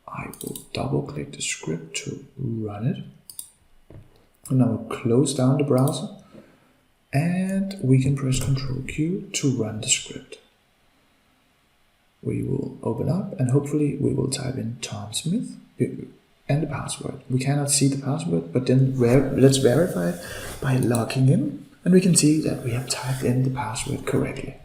I will double click the script to run it. And I will close down the browser. and we can press Ctrl Q to run the script. We will open up and hopefully we will type in Tom Smith and the password. We cannot see the password, but then let's verify it by logging in, and we can see that we have typed in the password correctly.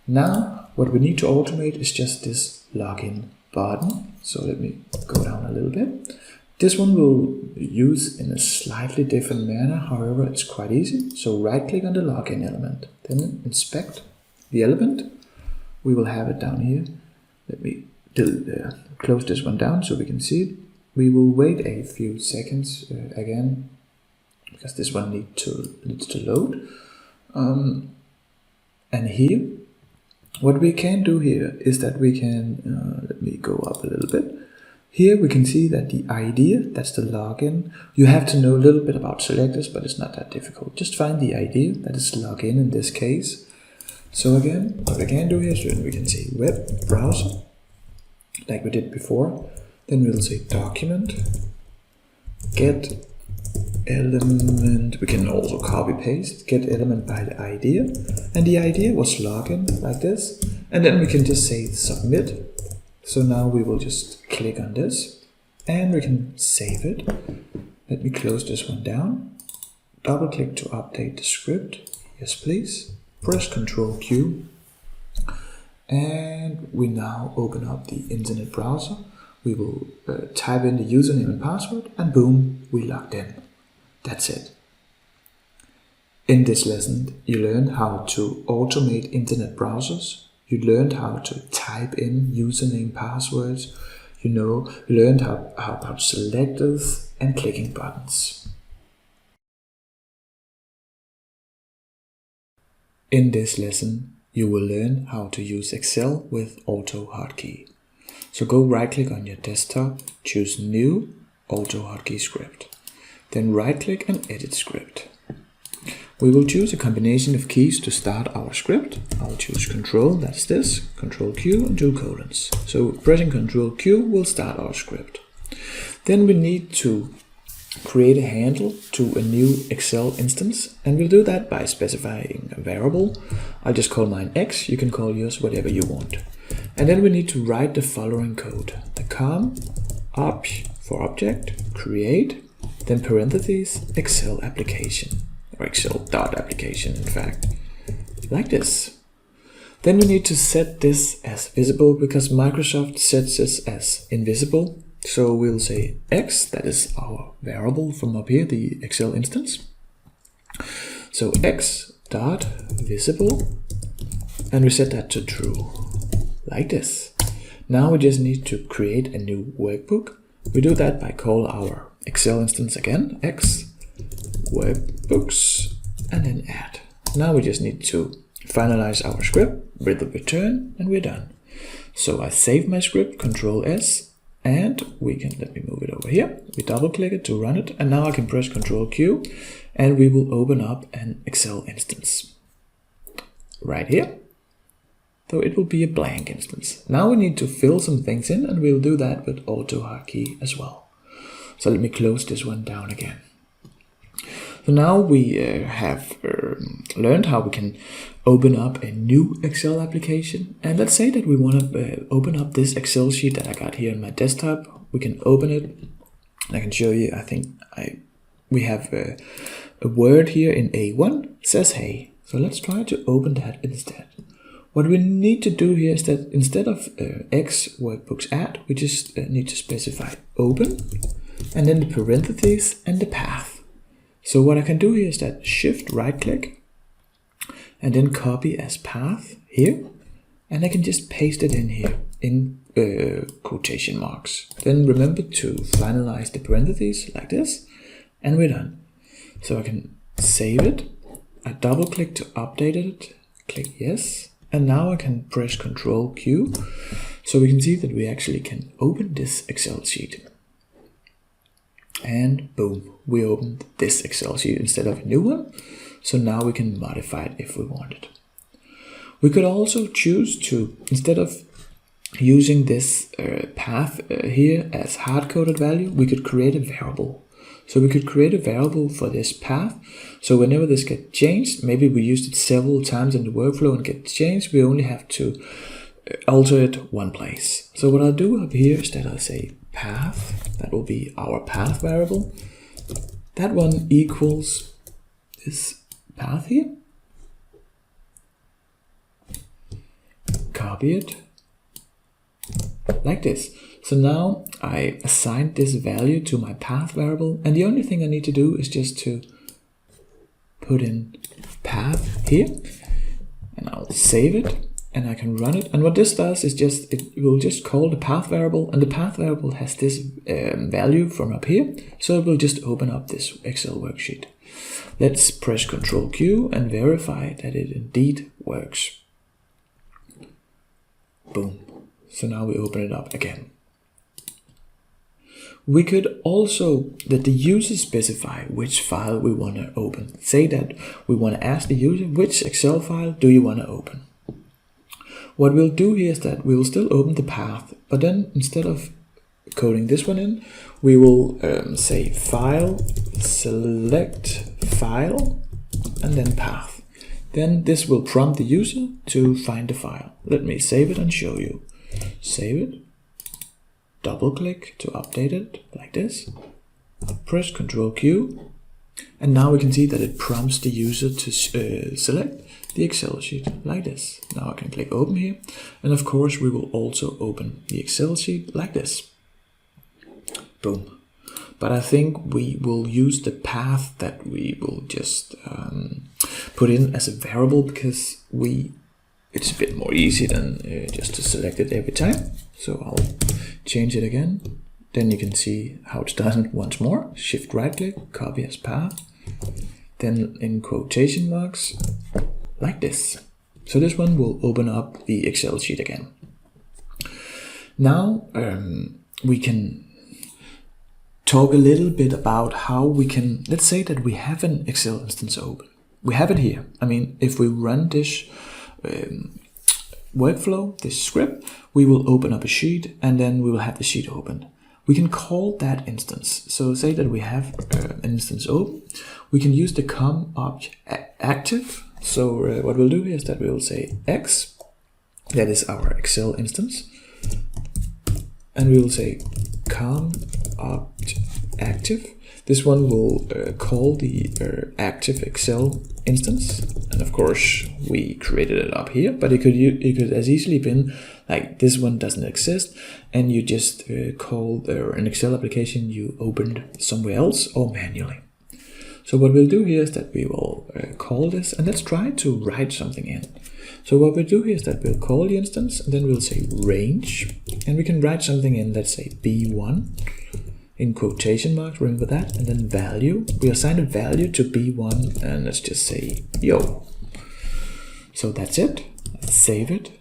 Now what we need to automate is just this login button. So let me go down a little bit. This one we'll use in a slightly different manner, however it's quite easy. So right click on the login element, then inspect the element. We will have it down here. Let me close this one down so we can see it. We will wait a few seconds again, because this one needs to load. And here, what we can do here is that we can, let me go up a little bit. Here we can see that the idea, that's the login. You have to know a little bit about selectors, but it's not that difficult. Just find the idea, that is login in this case. So again, what we can do here is we can say web browser, like we did before. Then we'll say document, get element. We can also copy paste, get element by the idea. And the idea was login, like this. And then we can just say submit. So now we will just click on this and we can save it. Let me close this one down. Double click to update the script. Yes, please. Press Ctrl Q. And we now open up the internet browser. We will type in the username and password, and boom, we logged in. That's it. In this lesson, you learned how to automate internet browsers. You learned how to type in username, passwords. You learned how about selectors and clicking buttons. In this lesson, you will learn how to use Excel with AutoHotkey. So go right click on your desktop, choose New AutoHotkey Script. Then right click and Edit Script. We will choose a combination of keys to start our script. I'll choose Control, that's this, Control Q and 2 colons. So pressing Control Q will start our script. Then we need to create a handle to a new Excel instance, and we'll do that by specifying a variable. I'll just call mine X, you can call yours whatever you want. And then we need to write the following code. The ob for object, create, then parentheses, Excel application, or Excel.application in fact, like this. Then we need to set this as visible because Microsoft sets this as invisible. So we'll say X, that is our variable from up here, the Excel instance. So X dot visible, and we set that to true, like this. Now we just need to create a new workbook. We do that by call our Excel instance again, X workbooks, and then add. Now we just need to finalize our script with the return, and we're done. So I save my script, Control S, and we can, let me move it over here. We double click it to run it, and now I can press Control Q, and we will open up an Excel instance right here. So it will be a blank instance. Now we need to fill some things in, and we'll do that with AutoHotkey as well. So let me close this one down again. So now we have learned how we can open up a new Excel application. And let's say that we want to open up this Excel sheet that I got here on my desktop. We can open it. I can show you, I think we have a word here in A1, says hey. So let's try to open that instead. What we need to do here is that instead of X workbooks add, we just need to specify open, and then the parentheses and the path. So what I can do here is that shift right click and then copy as path here, and I can just paste it in here in quotation marks. Then remember to finalize the parentheses like this, and we're done. So I can save it, I double click to update it, click yes, and now I can press Control Q, so we can see that we actually can open this Excel sheet. And boom, we opened this Excel sheet instead of a new one. So now we can modify it if we wanted. We could also choose to, instead of using this path here as hard-coded value, we could create a variable. So we could create a variable for this path. So whenever this gets changed, maybe we used it several times in the workflow and get changed, we only have to alter it one place. So what I'll do up here is that I'll say path, that will be our path variable. That one equals this path here. Copy it like this. So now I assigned this value to my path variable, and the only thing I need to do is just to put in path here, and I'll save it, and I can run it. And what this does is just, it will just call the path variable, and the path variable has this value from up here, so it will just open up this Excel worksheet. Let's press Ctrl Q and verify that it indeed works. Boom. So now we open it up again. We could also let the user specify which file we want to open. Say that we want to ask the user, which Excel file do you want to open? What we'll do here is that we will still open the path, but then instead of coding this one in, we will say file, select file, and then path. Then this will prompt the user to find the file. Let me save it and show you. Save it. Double click to update it like this, press Ctrl Q, and now we can see that it prompts the user to select the Excel sheet like this. Now I can click open here, and of course we will also open the Excel sheet like this. Boom. But I think we will use the path that we will just put in as a variable, because it's a bit more easy than just to select it every time. So I'll change it again. Then you can see how it's done once more. Shift right click, copy as path. Then in quotation marks, like this. So this one will open up the Excel sheet again. Now we can talk a little bit about how we can, let's say that we have an Excel instance open. We have it here. I mean, if we run this workflow, this script, we will open up a sheet, and then we will have the sheet opened. We can call that instance. So say that we have an instance open. We can use the com object active. So what we'll do here is that we will say x, that is our Excel instance, and we will say com object active. This one will call the active Excel instance, and of course we created it up here, but it could as easily been like this one doesn't exist, and you just call an Excel application you opened somewhere else or manually. So what we'll do here is that we will call this, and let's try to write something in. So what we'll do here is that we'll call the instance, and then we'll say range, and we can write something in, let's say B1 in quotation marks, remember that, and then value. We assign a value to B1, and let's just say yo. So that's it. Let's save it.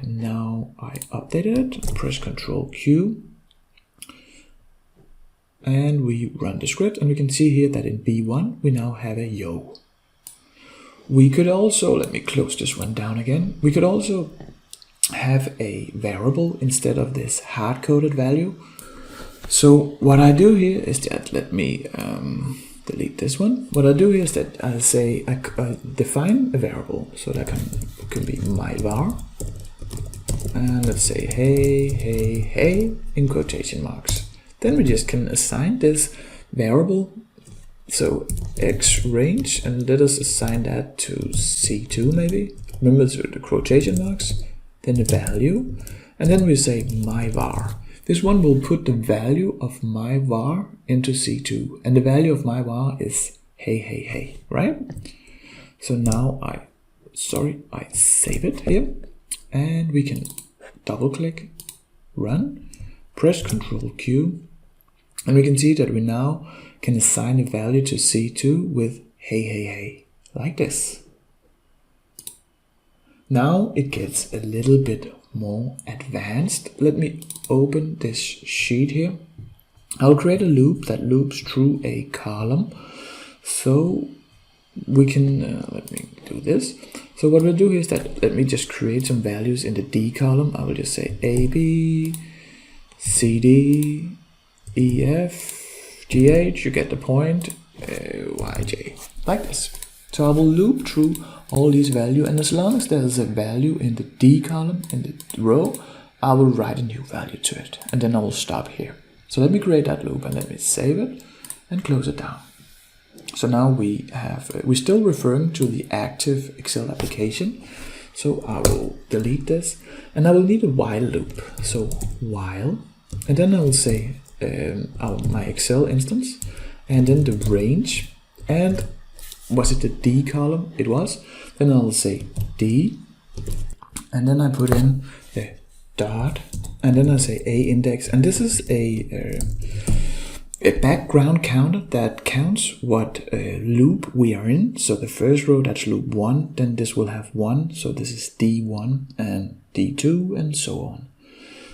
Now I updated it, press Ctrl Q, and we run the script, and we can see here that in B1 we now have a yo. We could also, let me close this one down again, we could also have a variable instead of this hard-coded value. So what I do here is that, let me delete this one. What I do here is that I say I define a variable, so that can be my var, and let's say hey in quotation marks. Then we just can assign this variable, so x range, and let us assign that to C2 maybe. Remember the quotation marks, then the value, and then we say my var. This one will put the value of my var into C2, and the value of my var is hey, right? So now I save it here, and we can double click, run, press Ctrl Q, and we can see that we now can assign a value to C2 with hey, like this. Now it gets a little bit more advanced. Let me open this sheet here. I'll create a loop that loops through a column. So we can, let me do this. So what we'll do here is that, let me just create some values in the D column. I will just say A, B, C, D, E, F, GH, you get the point, YJ, like this. So I will loop through all these values, and as long as there's a value in the D column, in the row, I will write a new value to it, and then I will stop here. So let me create that loop, and let me save it, and close it down. So now we have, we're still referring to the active Excel application. So I will delete this, and I will need a while loop. So while, and then I will say my Excel instance, and then the range, and was it the D column? It was. Then I'll say D, and then I put in a dot, and then I say a index, and this is a background counter that counts what loop we are in. So the first row, that's loop 1, then this will have 1, so this is D1 and D2 and so on.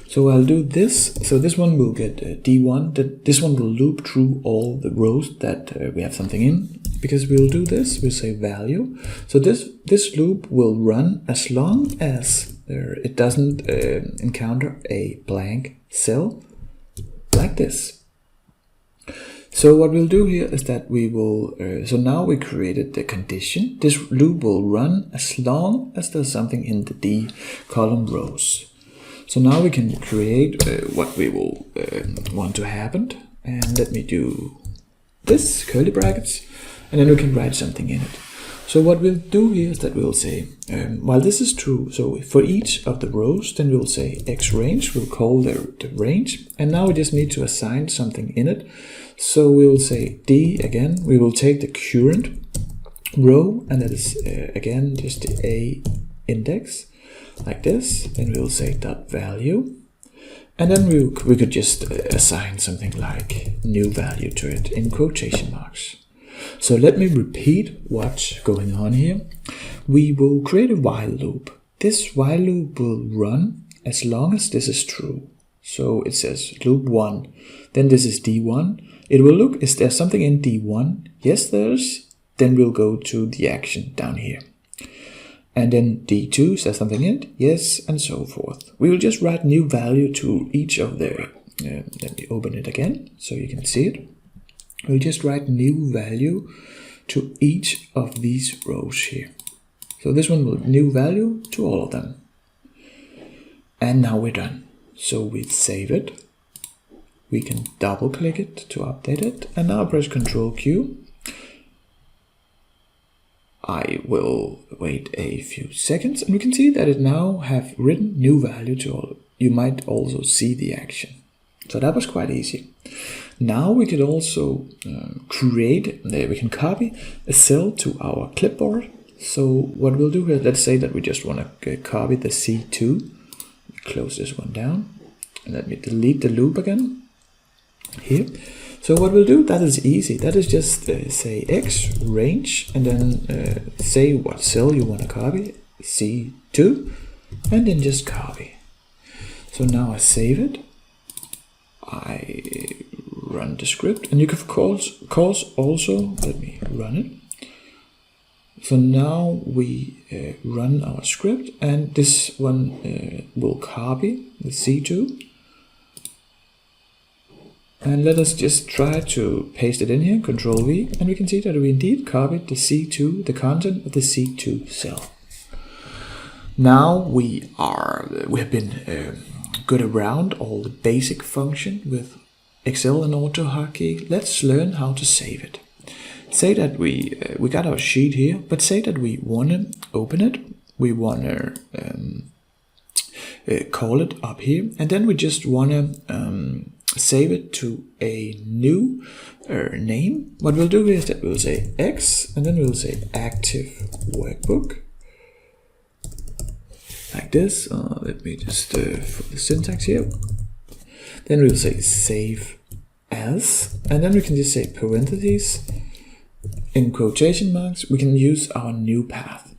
So I'll do this, so this one will get D1, this one will loop through all the rows that we have something in, because we'll do this, we'll say value. So this loop will run as long as it doesn't encounter a blank cell, like this. So what we'll do here is that we will, so now we created the condition. This loop will run as long as there's something in the D column rows. So now we can create what we will want to happen. And let me do this, curly brackets, and then we can write something in it. So what we'll do here is that we'll say, while this is true, so for each of the rows, then we'll say X range, we'll call the range, and now we just need to assign something in it. So we'll say D again, we will take the current row, and that is again just the A index, like this, and we'll say dot value, and then we could just assign something like new value to it in quotation marks. So let me repeat what's going on here. We will create a while loop. This while loop will run as long as this is true. So it says loop 1, then this is D1. It will look, is there something in D1? Yes, there's. Then we'll go to the action down here. And then D2, is there something in it? Yes, and so forth. We will just write new value to each of the, let me open it again so you can see it. We'll just write new value to each of these rows here. So this one will new value to all of them. And now we're done. So we save it. We can double click it to update it. And now press Ctrl Q. I will wait a few seconds, and we can see that it now have written new value to all. You might also see the action. So that was quite easy. Now we could also we can copy a cell to our clipboard. So what we'll do here, let's say that we just want to copy the C2. Close this one down, and let me delete the loop again here. So what we'll do, that is easy. That is just say X range, and then say what cell you want to copy, C2, and then just copy. So now I save it. I run the script, and you can of course also, let me run it. So now we run our script, and this one will copy the C2. And let us just try to paste it in here, Ctrl V, and we can see that we indeed copied the C2, the content of the C2 cell. Now we have been good around all the basic function with Excel and AutoHotkey. Let's learn how to save it. Say that we got our sheet here, but say that we want to open it, we want to call it up here, and then we just want to save it to a new name. What we'll do is that we'll say X, and then we'll say active workbook, like this. Let me just for the syntax here. Then we'll say save as, and then we can just say parentheses in quotation marks. We can use our new path.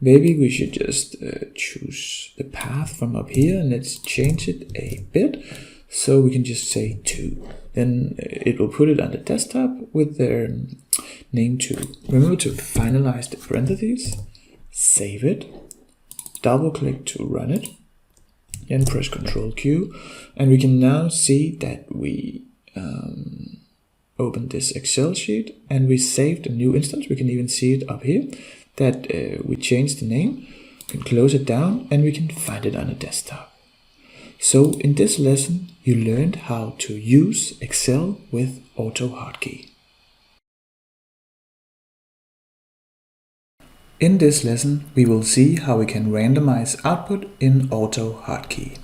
Maybe we should just choose the path from up here, and let's change it a bit. So we can just say 2. Then it will put it on the desktop with their name 2. Remember to finalize the parentheses, save it, double click to run it, and press Ctrl Q. And we can now see that we open this Excel sheet and we saved a new instance, we can even see it up here, that we changed the name, we can close it down and we can find it on a desktop. So in this lesson, you learned how to use Excel with AutoHotkey. In this lesson, we will see how we can randomize output in AutoHotkey.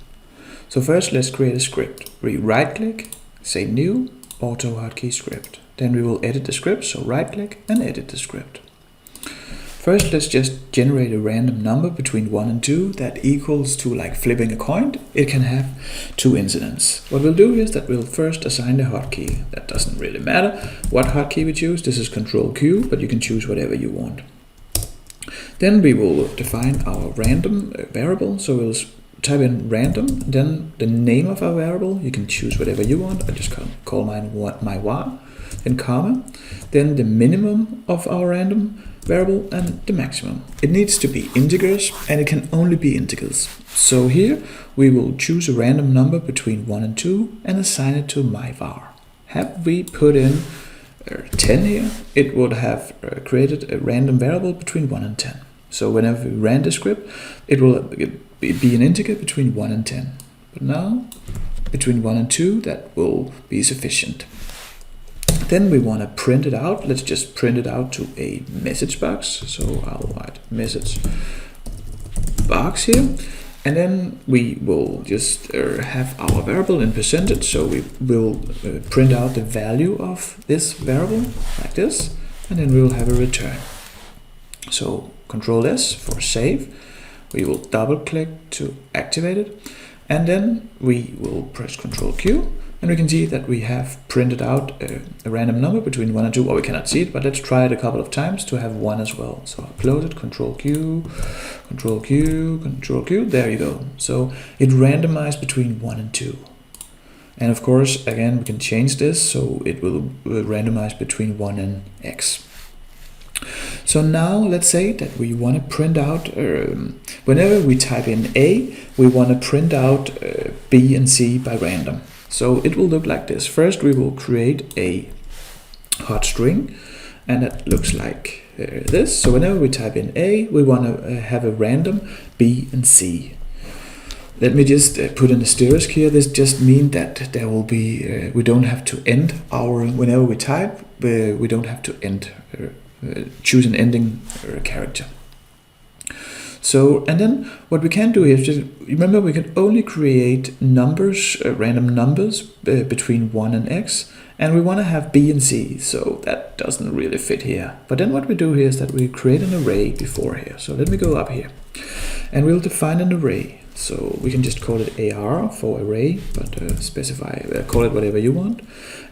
So first, let's create a script. We right-click, say New, AutoHotkey script. Then we will edit the script, so right-click and edit the script. First, let's just generate a random number between 1 and 2 that equals to like flipping a coin. It can have 2 incidents. What we'll do is that we'll first assign the hotkey. That doesn't really matter what hotkey we choose. This is ctrl Q, but you can choose whatever you want. Then we will define our random variable. So we'll type in random, then the name of our variable. You can choose whatever you want. I just call mine my var, then comma, then the minimum of our random variable and the maximum. It needs to be integers and it can only be integers. So here we will choose a random number between 1 and 2 and assign it to my var. Have we put in 10 here, it would have created a random variable between 1 and 10. So whenever we ran the script, it will be an integer between 1 and 10. But now between 1 and 2, that will be sufficient. Then we want to print it out. Let's just print it out to a message box. So I'll write message box here. And then we will just have our variable in percentage. So we will print out the value of this variable like this. And then we will have a return. So Ctrl S for save. We will double click to activate it. And then we will press Ctrl Q. And we can see that we have printed out a random number between 1 and 2. Or we cannot see it, but let's try it a couple of times to have 1 as well. So I'll close it, Ctrl Q, Ctrl Q, Ctrl Q. There you go. So it randomized between 1 and 2. And of course, again, we can change this so it will randomize between 1 and X. So now let's say that we want to print out, whenever we type in A, we want to print out B and C by random. So it will look like this. First we will create a hot string and that looks like this. So whenever we type in A, we want to have a random B and C. Let me just put an asterisk here. This just means that there will be, we don't have to end our, whenever we type, we don't have to end, choose an ending character. So, and then what we can do is just, remember we can only create numbers, random numbers between 1 and X, and we want to have B and C, so that doesn't really fit here. But then what we do here is that we create an array before here. So let me go up here, and we'll define an array. So we can just call it AR for array, but call it whatever you want.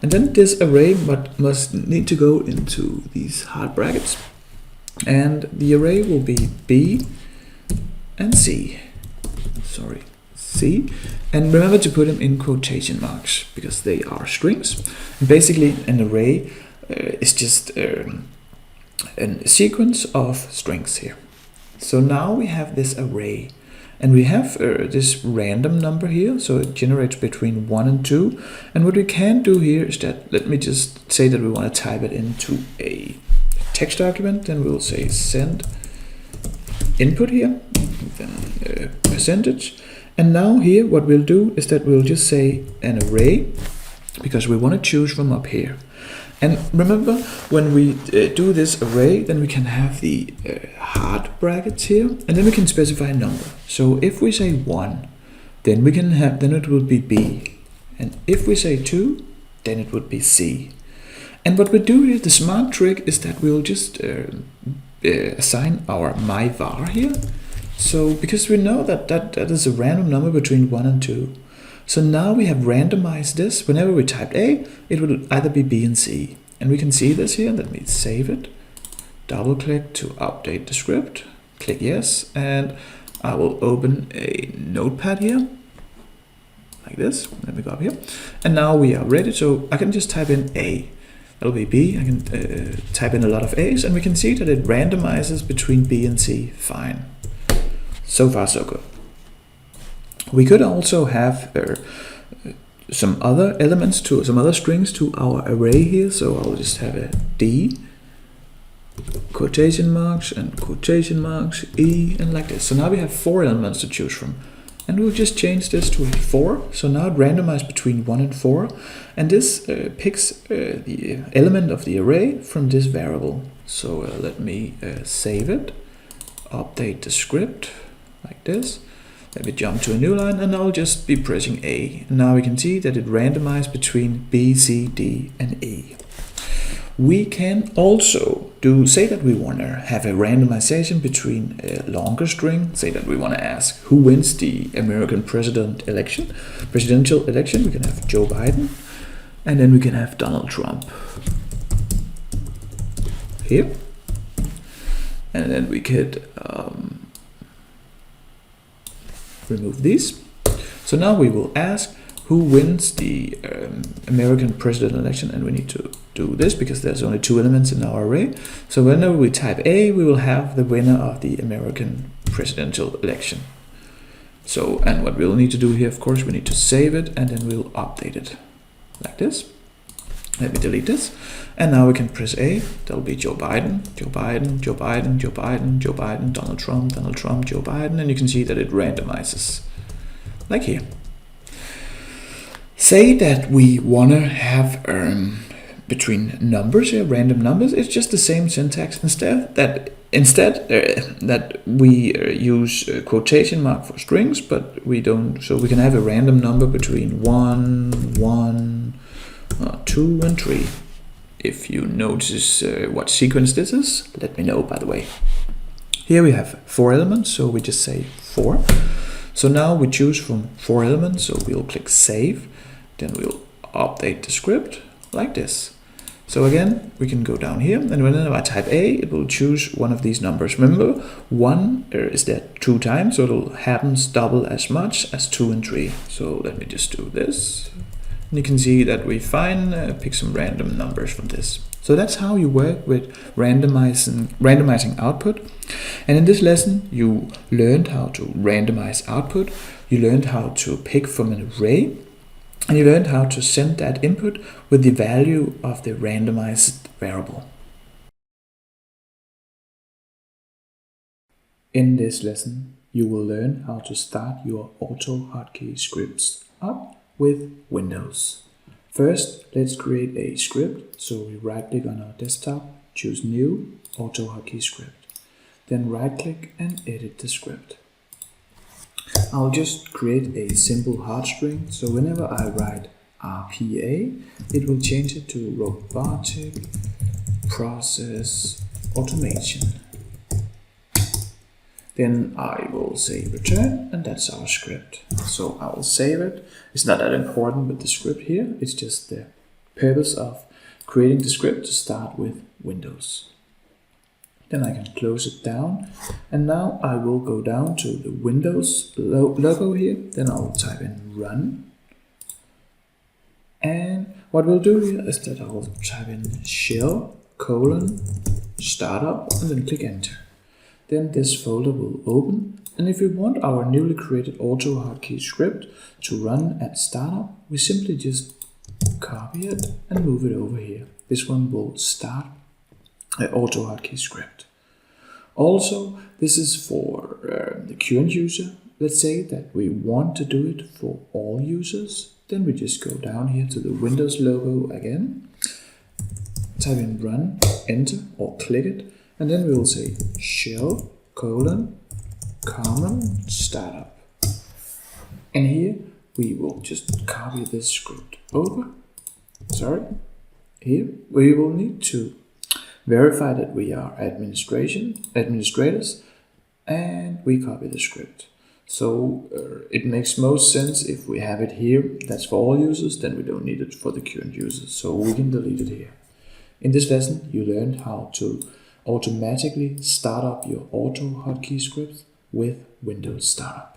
And then this array must need to go into these hard brackets, and the array will be B and C, C, and remember to put them in quotation marks because they are strings. And basically an array is just a sequence of strings here. So now we have this array and we have this random number here, so it generates between 1 and 2. And what we can do here is that, let me just say that we want to type it into a text document, then we'll say send input here, then percentage. And now here what we'll do is that we'll just say an array because we want to choose from up here. And remember, when we do this array, then we can have the hard brackets here, and then we can specify a number. So if we say 1, then we can have, then it will be B. And if we say 2, then it would be C. And what we do here, the smart trick is that we'll just assign our my var here. So because we know that is a random number between 1 and 2. So now we have randomized this. Whenever we type A, it will either be B and C. And we can see this here. Let me save it. Double click to update the script. Click yes. And I will open a notepad here. Like this. Let me go up here. And now we are ready. So I can just type in A. That'll be B. I can type in a lot of A's. And we can see that it randomizes between B and C. Fine. So far so good. We could also have some other elements to some other strings to our array here. So I'll just have a D, quotation marks and quotation marks, E, and like this. So now we have 4 elements to choose from. And we'll just change this to a 4. So now it randomizes between 1 and 4. And this picks the element of the array from this variable. So let me save it, update the script like this. Let me jump to a new line, and I'll just be pressing A. Now we can see that it randomized between B, C, D, and E. We can also say that we want to have a randomization between a longer string. Say that we want to ask who wins the American presidential election. We can have Joe Biden, and then we can have Donald Trump here, and then we could remove these. So now we will ask who wins the American presidential election, and we need to do this because there's only 2 elements in our array. So whenever we type A, we will have the winner of the American presidential election. So, and what we'll need to do here, of course, we need to save it, and then we'll update it like this. Let me delete this. And now we can press A. That'll be Joe Biden, Joe Biden, Joe Biden, Joe Biden, Joe Biden, Donald Trump, Donald Trump, Joe Biden. And you can see that it randomizes like here. Say that we want to have between numbers here, random numbers. It's just the same syntax. Instead that we use quotation mark for strings, but we don't. So we can have a random number between 1, 1, 2, and 3. If you notice what sequence this is, let me know, by the way. Here we have 4 elements, so we just say 4. So now we choose from 4 elements, so we'll click Save. Then we'll update the script like this. So again, we can go down here, and whenever I type A, it will choose one of these numbers. Remember, 1 is there 2 times, so it'll happen double as much as 2 and 3. So let me just do this. And you can see that we pick some random numbers from this. So that's how you work with randomizing output. And in this lesson, you learned how to randomize output. You learned how to pick from an array. And you learned how to send that input with the value of the randomized variable. In this lesson, you will learn how to start your AutoHotkey scripts up with Windows. First, let's create a script. So we right-click on our desktop, choose New, AutoHotkey script. Then right-click and edit the script. I'll just create a simple Hotstring. So whenever I write RPA, it will change it to Robotic Process Automation. Then I will say return, and that's our script. So I will save it. It's not that important with the script here. It's just the purpose of creating the script to start with Windows. Then I can close it down. And now I will go down to the Windows logo here. Then I'll type in run. And what we'll do here is that I'll type in shell startup and then click enter. Then this folder will open. And if we want our newly created AutoHotkey script to run at startup, we simply just copy it and move it over here. This one will start an AutoHotkey script. Also, this is for the current user. Let's say that we want to do it for all users. Then we just go down here to the Windows logo again, type in run, enter, or click it, and then we will say shell common startup. And here we will just copy this script over. Here we will need to verify that we are administrators, and we copy the script. So it makes most sense if we have it here. That's for all users, then we don't need it for the current users. So we can delete it here. In this lesson, you learned how to automatically start up your AutoHotkey scripts with Windows Startup.